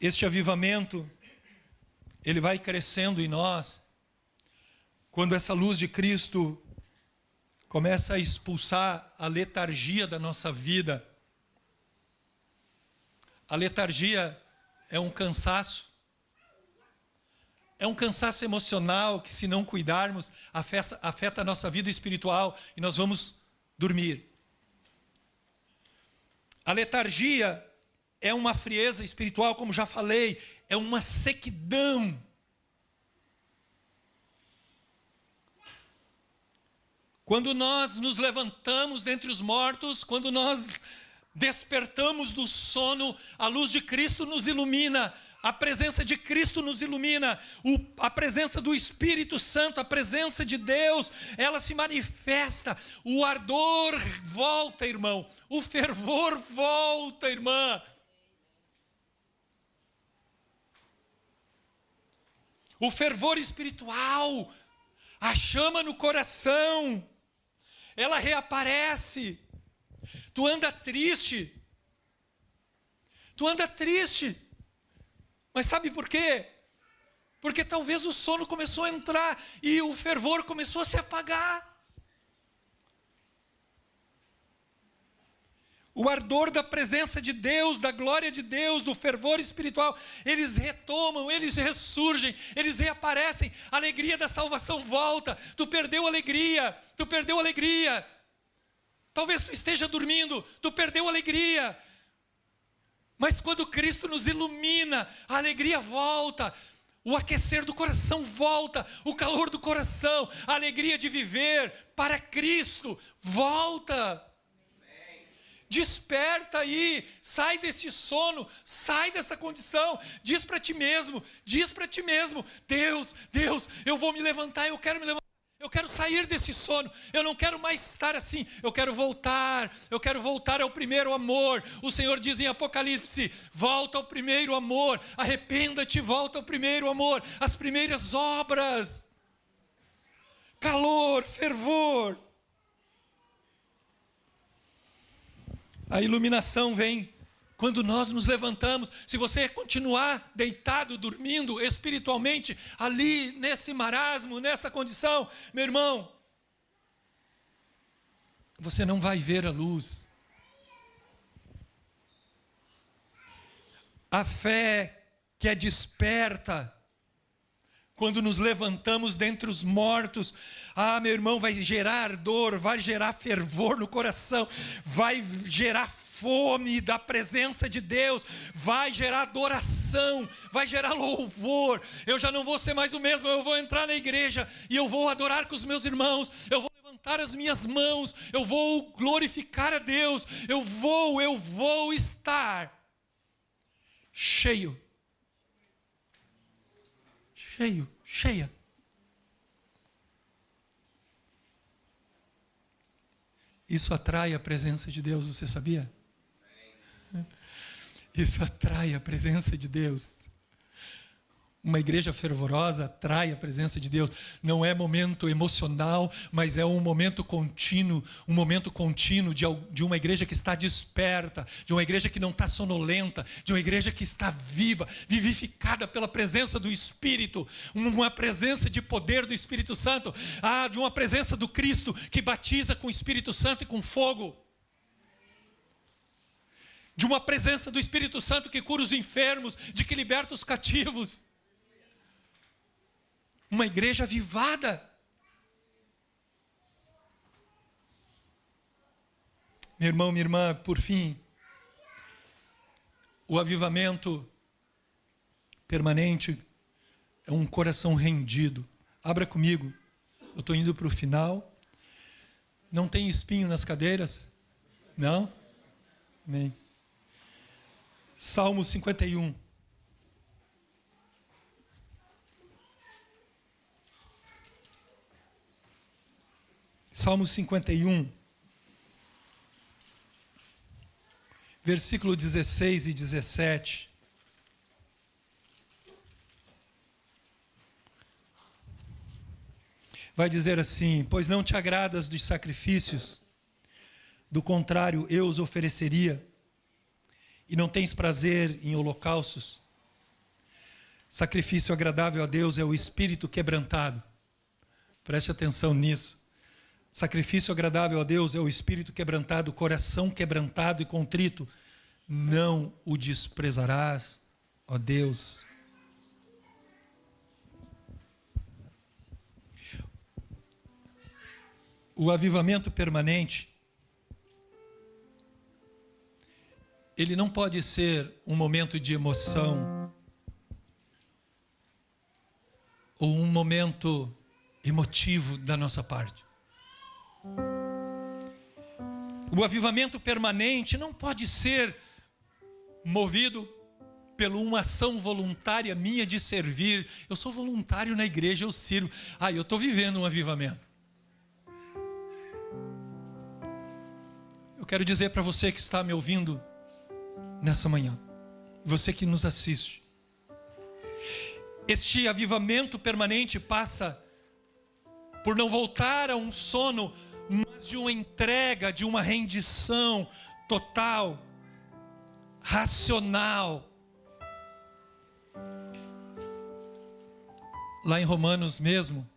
Este avivamento, ele vai crescendo em nós quando essa luz de Cristo começa a expulsar a letargia da nossa vida. A letargia é um cansaço emocional que, se não cuidarmos, afeta a nossa vida espiritual e nós vamos dormir. A letargia é uma frieza espiritual, como já falei, é uma sequidão. Quando nós nos levantamos dentre os mortos, quando nós despertamos do sono, a luz de Cristo nos ilumina, a presença de Cristo nos ilumina, a presença do Espírito Santo, a presença de Deus, ela se manifesta, o ardor volta, irmão, o fervor volta, irmã. O fervor espiritual, a chama no coração, ela reaparece. Tu anda triste, mas sabe por quê? Porque talvez o sono começou a entrar e o fervor começou a se apagar. O ardor da presença de Deus, da glória de Deus, do fervor espiritual, eles retomam, eles ressurgem, eles reaparecem, a alegria da salvação volta. Tu perdeu a alegria. Talvez tu esteja dormindo, tu perdeu a alegria. Mas quando Cristo nos ilumina, a alegria volta, o aquecer do coração volta, o calor do coração, a alegria de viver para Cristo volta. Desperta aí, sai desse sono, sai dessa condição, diz para ti mesmo, Deus, eu vou me levantar, eu quero me levantar. Eu quero sair desse sono, eu não quero mais estar assim, eu quero voltar ao primeiro amor. O Senhor diz em Apocalipse, volta ao primeiro amor, arrependa-te, volta ao primeiro amor, as primeiras obras, calor, fervor. A iluminação vem quando nós nos levantamos. Se você continuar deitado, dormindo espiritualmente, ali nesse marasmo, nessa condição, meu irmão, você não vai ver a luz. A fé que é desperta quando nos levantamos dentre os mortos, meu irmão, vai gerar dor, vai gerar fervor no coração, vai gerar fome da presença de Deus, vai gerar adoração, vai gerar louvor. Eu já não vou ser mais o mesmo, eu vou entrar na igreja e eu vou adorar com os meus irmãos, eu vou levantar as minhas mãos, eu vou glorificar a Deus, eu vou estar cheia. Isso atrai a presença de Deus, você sabia? Isso atrai a presença de Deus. Uma igreja fervorosa atrai a presença de Deus. Não é momento emocional, mas é um momento contínuo de uma igreja que está desperta, de uma igreja que não está sonolenta, de uma igreja que está viva, vivificada pela presença do Espírito, uma presença de poder do Espírito Santo, de uma presença do Cristo que batiza com o Espírito Santo e com fogo. De uma presença do Espírito Santo que cura os enfermos, de que liberta os cativos. Uma igreja avivada. Meu irmão, minha irmã, por fim, o avivamento permanente é um coração rendido. Abra comigo, eu estou indo para o final. Não tem espinho nas cadeiras? Não? Nem. Salmo 51. Salmo 51, versículo 16 e 17. Vai dizer assim: pois não te agradas dos sacrifícios, do contrário eu os ofereceria, e não tens prazer em holocaustos. Sacrifício agradável a Deus é o espírito quebrantado. Preste atenção nisso. Sacrifício agradável a Deus é o espírito quebrantado, o coração quebrantado e contrito. Não o desprezarás, ó Deus. O avivamento permanente, ele não pode ser um momento de emoção ou um momento emotivo da nossa parte. O avivamento permanente não pode ser movido por uma ação voluntária minha de servir. Eu sou voluntário na igreja, eu sirvo. Eu estou vivendo um avivamento. Eu quero dizer para você que está me ouvindo nessa manhã, você que nos assiste, este avivamento permanente passa por não voltar a um sono, mas de uma entrega, de uma rendição total, racional. Lá em Romanos mesmo,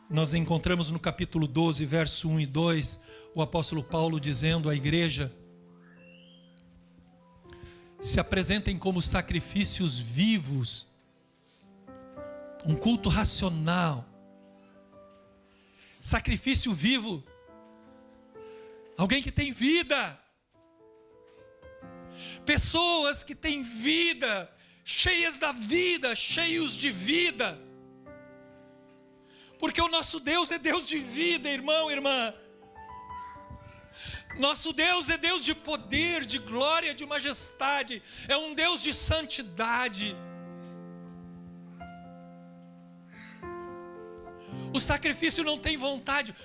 nós encontramos no capítulo 12, verso 1 e 2, o apóstolo Paulo dizendo à igreja: se apresentem como sacrifícios vivos, um culto racional. Sacrifício vivo, alguém que tem vida, pessoas que têm vida, cheias da vida, cheios de vida, porque o nosso Deus é Deus de vida, irmão, irmã. Nosso Deus é Deus de poder, de glória, de majestade, é um Deus de santidade. O sacrifício não tem vontade.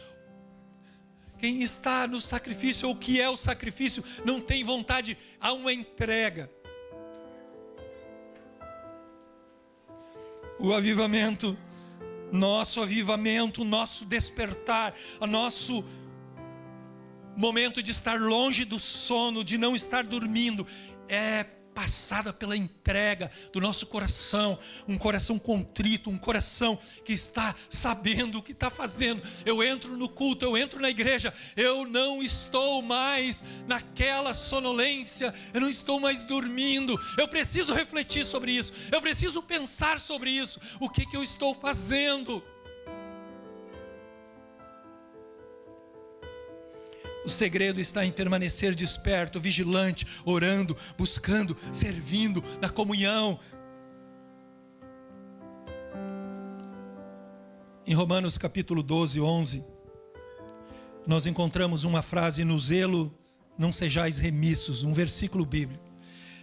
Quem está no sacrifício, ou o que é o sacrifício, não tem vontade, há uma entrega. O avivamento, nosso despertar, momento de estar longe do sono, de não estar dormindo, é passada pela entrega do nosso coração, um coração contrito, um coração que está sabendo o que está fazendo. Eu entro no culto, eu entro na igreja, eu não estou mais naquela sonolência, eu não estou mais dormindo. Eu preciso refletir sobre isso, eu preciso pensar sobre isso. O que eu estou fazendo? O segredo está em permanecer desperto, vigilante, orando, buscando, servindo, na comunhão. Em Romanos capítulo 12, 11, nós encontramos uma frase: no zelo não sejais remissos, um versículo bíblico.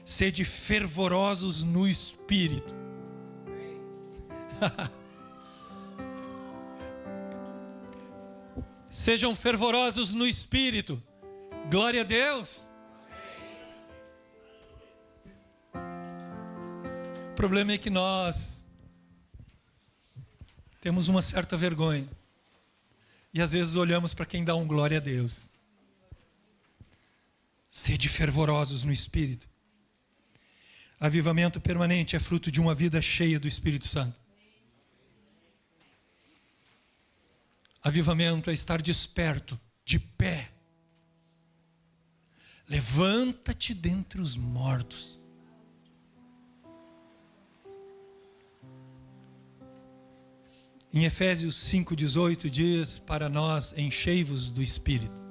Sede fervorosos no Espírito. Sejam fervorosos no Espírito. Glória a Deus. O problema é que nós temos uma certa vergonha. E às vezes olhamos para quem dá um glória a Deus. Sede fervorosos no Espírito. Avivamento permanente é fruto de uma vida cheia do Espírito Santo. Avivamento é estar desperto, de pé. Levanta-te dentre os mortos. Em Efésios 5,18 diz para nós: enchei-vos do Espírito.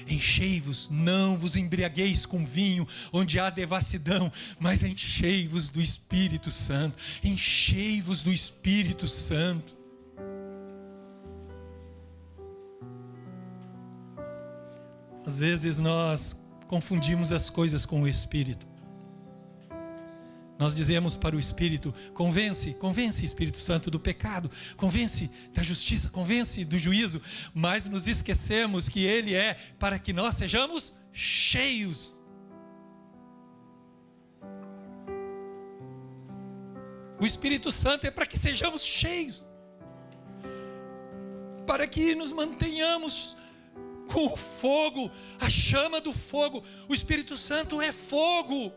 Enchei-vos, não vos embriagueis com vinho, onde há devassidão, mas enchei-vos do Espírito Santo. Enchei-vos do Espírito Santo. Às vezes nós confundimos as coisas com o Espírito. Nós dizemos para o Espírito: convence, Espírito Santo, do pecado, convence da justiça, convence do juízo, mas nos esquecemos que Ele é para que nós sejamos cheios. O Espírito Santo é para que sejamos cheios, para que nos mantenhamos com o fogo, a chama do fogo. O Espírito Santo é fogo.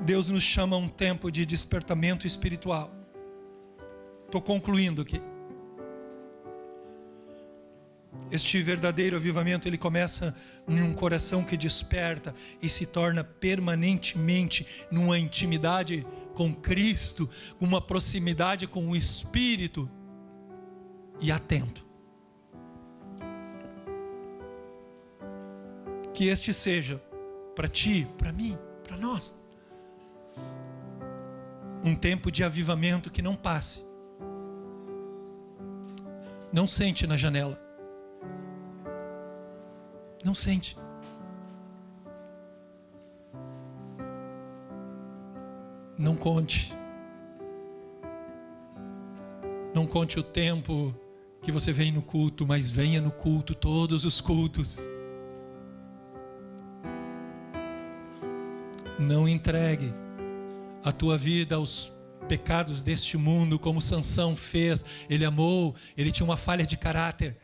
Deus nos chama a um tempo de despertamento espiritual. Estou concluindo aqui. Este verdadeiro avivamento, ele começa em um coração que desperta e se torna permanentemente numa intimidade com Cristo, uma proximidade com o Espírito. E atento. Que este seja para ti, para mim, para nós, um tempo de avivamento que não passe. Não sente na janela. Não sente. Não conte. Não conte o tempo que você vem no culto, mas venha no culto, todos os cultos. Não entregue a tua vida aos pecados deste mundo, como Sansão fez. Ele amou, ele tinha uma falha de caráter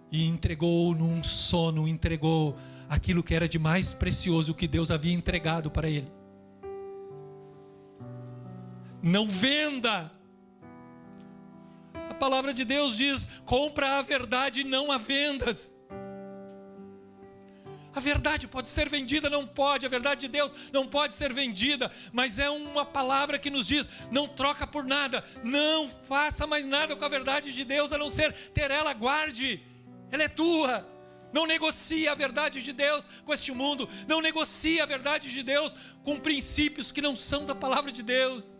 e entregou num sono, entregou aquilo que era de mais precioso que Deus havia entregado para ele. Não venda. A palavra de Deus diz: compra a verdade e não a vendas. A verdade pode ser vendida? Não pode. A verdade de Deus não pode ser vendida. Mas é uma palavra que nos diz: não troca por nada. Não faça mais nada com a verdade de Deus, a não ser ter ela, guarde. Ela é tua. Não negocie a verdade de Deus com este mundo. Não negocie a verdade de Deus com princípios que não são da palavra de Deus.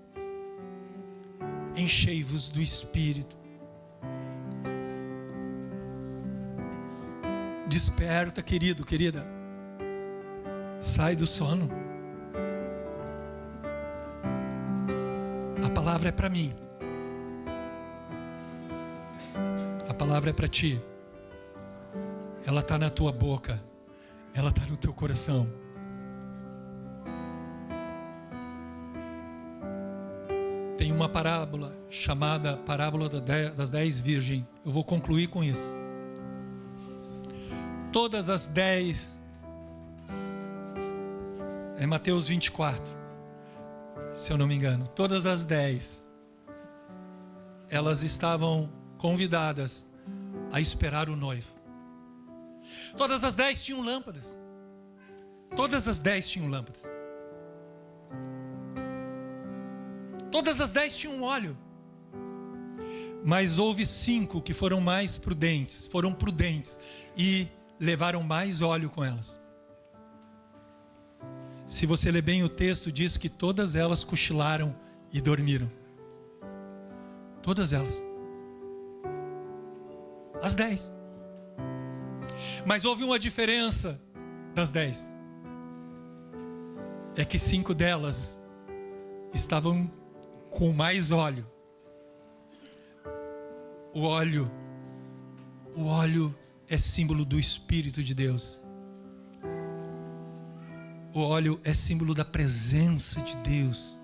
Enchei-vos do Espírito. Desperta, querido, querida. Sai do sono. A palavra é para mim. A palavra é para ti. Ela está na tua boca. Ela está no teu coração. Tem uma parábola chamada Parábola das 10 Virgens. Eu vou concluir com isso. Todas as 10, é Mateus 24, se eu não me engano. Todas as 10, elas estavam convidadas a esperar o noivo. Todas as 10 tinham lâmpadas. Todas as 10 tinham lâmpadas. Todas as 10 tinham óleo. Mas houve 5 que foram mais prudentes, foram prudentes e levaram mais óleo com elas. Se você ler bem o texto, diz que todas elas cochilaram e dormiram. Todas elas. As 10. Mas houve uma diferença das 10. É que 5 delas estavam com mais óleo. O óleo é símbolo do Espírito de Deus. O óleo é símbolo da presença de Deus.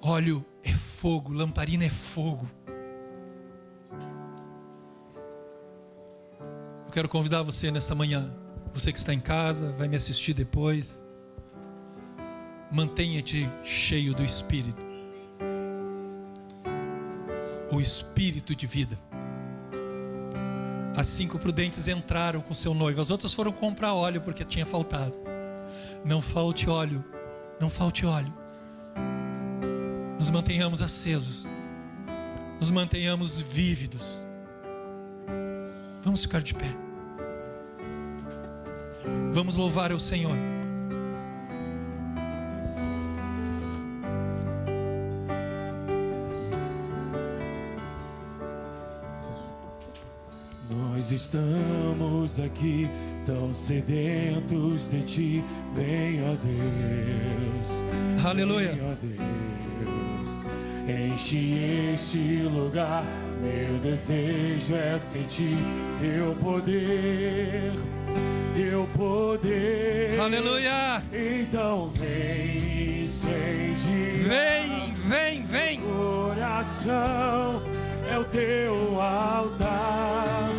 Óleo é fogo, lamparina é fogo. Eu quero convidar você nesta manhã, você que está em casa, vai me assistir depois. Mantenha-te cheio do Espírito. O Espírito de vida. As 5 prudentes entraram com seu noivo. As outras foram comprar óleo porque tinha faltado. Não falte óleo. Não falte óleo. Nos mantenhamos acesos. Nos mantenhamos vívidos. Vamos ficar de pé. Vamos louvar ao Senhor. Nós estamos aqui tão sedentos de Ti. Venha, Deus. Aleluia. Venha, Deus. Enche este lugar. Meu desejo é sentir Teu poder. Teu poder. Aleluia. Então vem, incendiar. Vem. Coração é o Teu altar.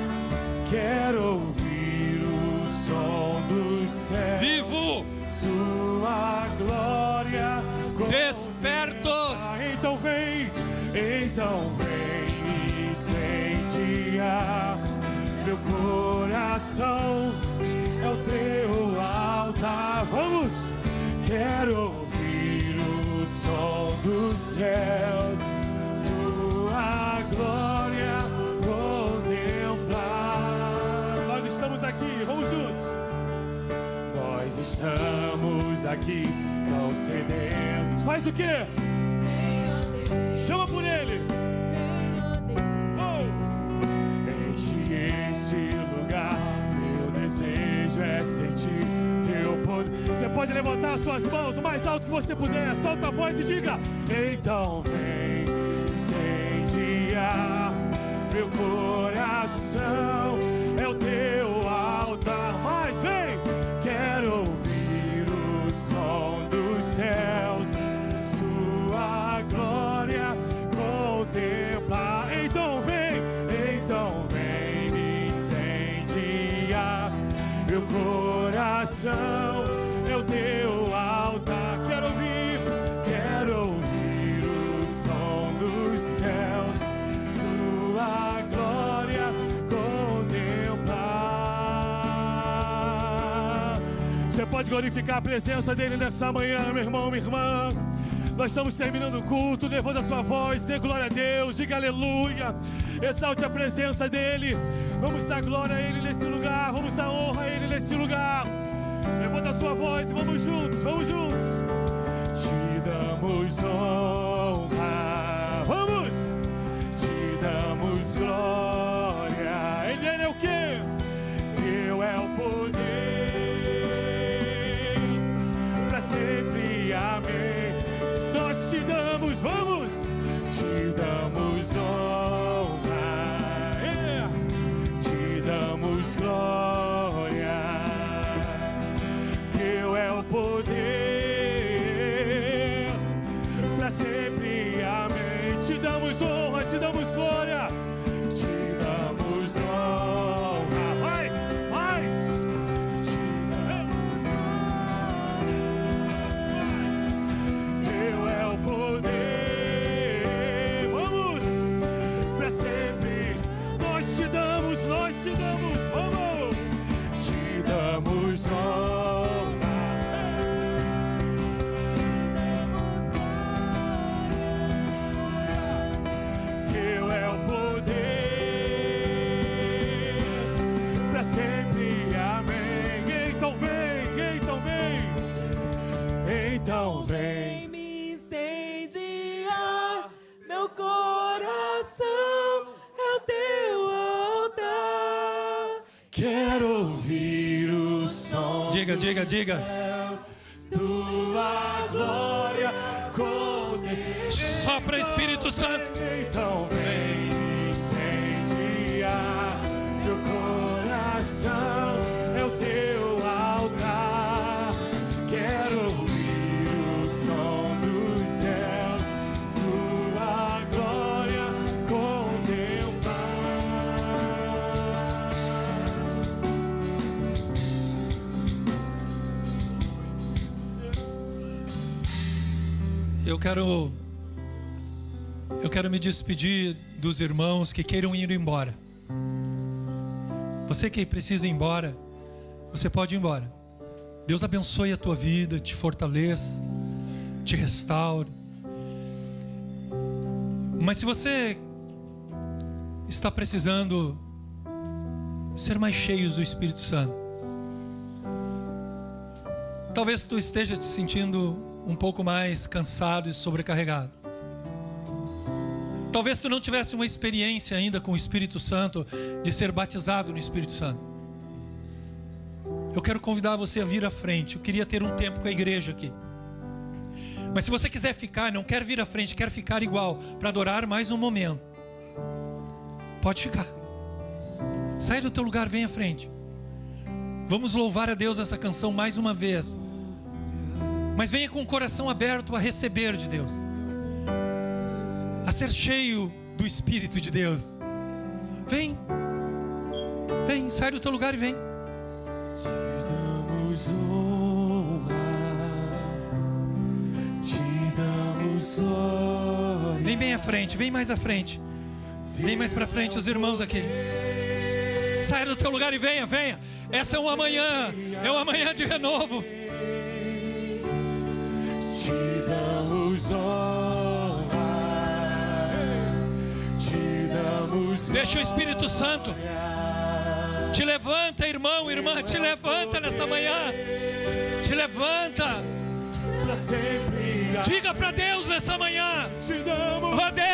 Quero ouvir o som do céu. Vivo. Sua glória. Despertos. Então vem incendiar. Meu coração é o Teu altar. Vamos! Quero ouvir o som dos céus. Tua glória contemplar. Nós estamos aqui, vamos juntos. Nós estamos aqui tão sedentos. Faz o quê? Chama por Ele. Oh. Enche este lugar. Meu desejo é sentir Teu poder. Você pode levantar as suas mãos o mais alto que você puder. Solta a voz e diga: então vem incendiar. Meu coração é o Teu altar. Mas vem, quero ouvir o som dos céus. Sua glória contemplar. Então vem me incendiar. Meu coração é o Teu altar. Quero ouvir o som dos céus. Sua glória contemplar. Você pode glorificar a presença dEle nessa manhã, meu irmão, minha irmã. Nós estamos terminando o culto. Levanta a sua voz, dê glória a Deus, diga aleluia. Exalte a presença dEle. Vamos dar glória a Ele nesse lugar. Vamos dar honra a Ele nesse lugar. Levanta a sua voz e vamos juntos, vamos juntos. Te damos honra. Vamos! Te damos glória. Ele é o quê? Teu é o poder. Pra sempre, amém. Nós te damos, vamos! Te damos honra. Te damos glória. Teu é o poder. Pra sempre, sempre. Amém. Então vem, então vem. Então vem. Me incendiar, meu coração é o teu altar. Quero ouvir o som. Diga, diga, diga. Tua glória conter. Sopra, Espírito Santo. Então vem incendiar meu coração, é o teu altar. Quero ouvir o som dos céus, sua glória contemplar. Eu quero me despedir dos irmãos que queiram ir embora. Você que precisa ir embora, você pode ir embora. Deus abençoe a tua vida, te fortaleça, te restaure. Mas se você está precisando ser mais cheios do Espírito Santo, talvez tu esteja te sentindo um pouco mais cansado e sobrecarregado. Talvez tu não tivesse uma experiência ainda com o Espírito Santo, de ser batizado no Espírito Santo. Eu quero convidar você a vir à frente. Eu queria ter um tempo com a igreja aqui. Mas se você quiser ficar, não quer vir à frente, quer ficar igual, para adorar mais um momento, pode ficar. Sai do teu lugar, vem à frente. Vamos louvar a Deus essa canção mais uma vez. Mas venha com o coração aberto a receber de Deus, a ser cheio do Espírito de Deus. Vem, vem, sai do teu lugar e vem. Te damos honra, te damos glória. Vem bem à frente, vem mais à frente. Vem mais pra frente, os irmãos aqui. Sai do teu lugar e venha, venha. Essa é uma manhã, é uma manhã de renovo. Te damos honra, te damos. Deixa o Espírito Santo te levanta, irmão, irmã, te levanta nessa manhã. Te levanta. Pra sempre. Diga para Deus nessa manhã: Te damos. Oh, Deus.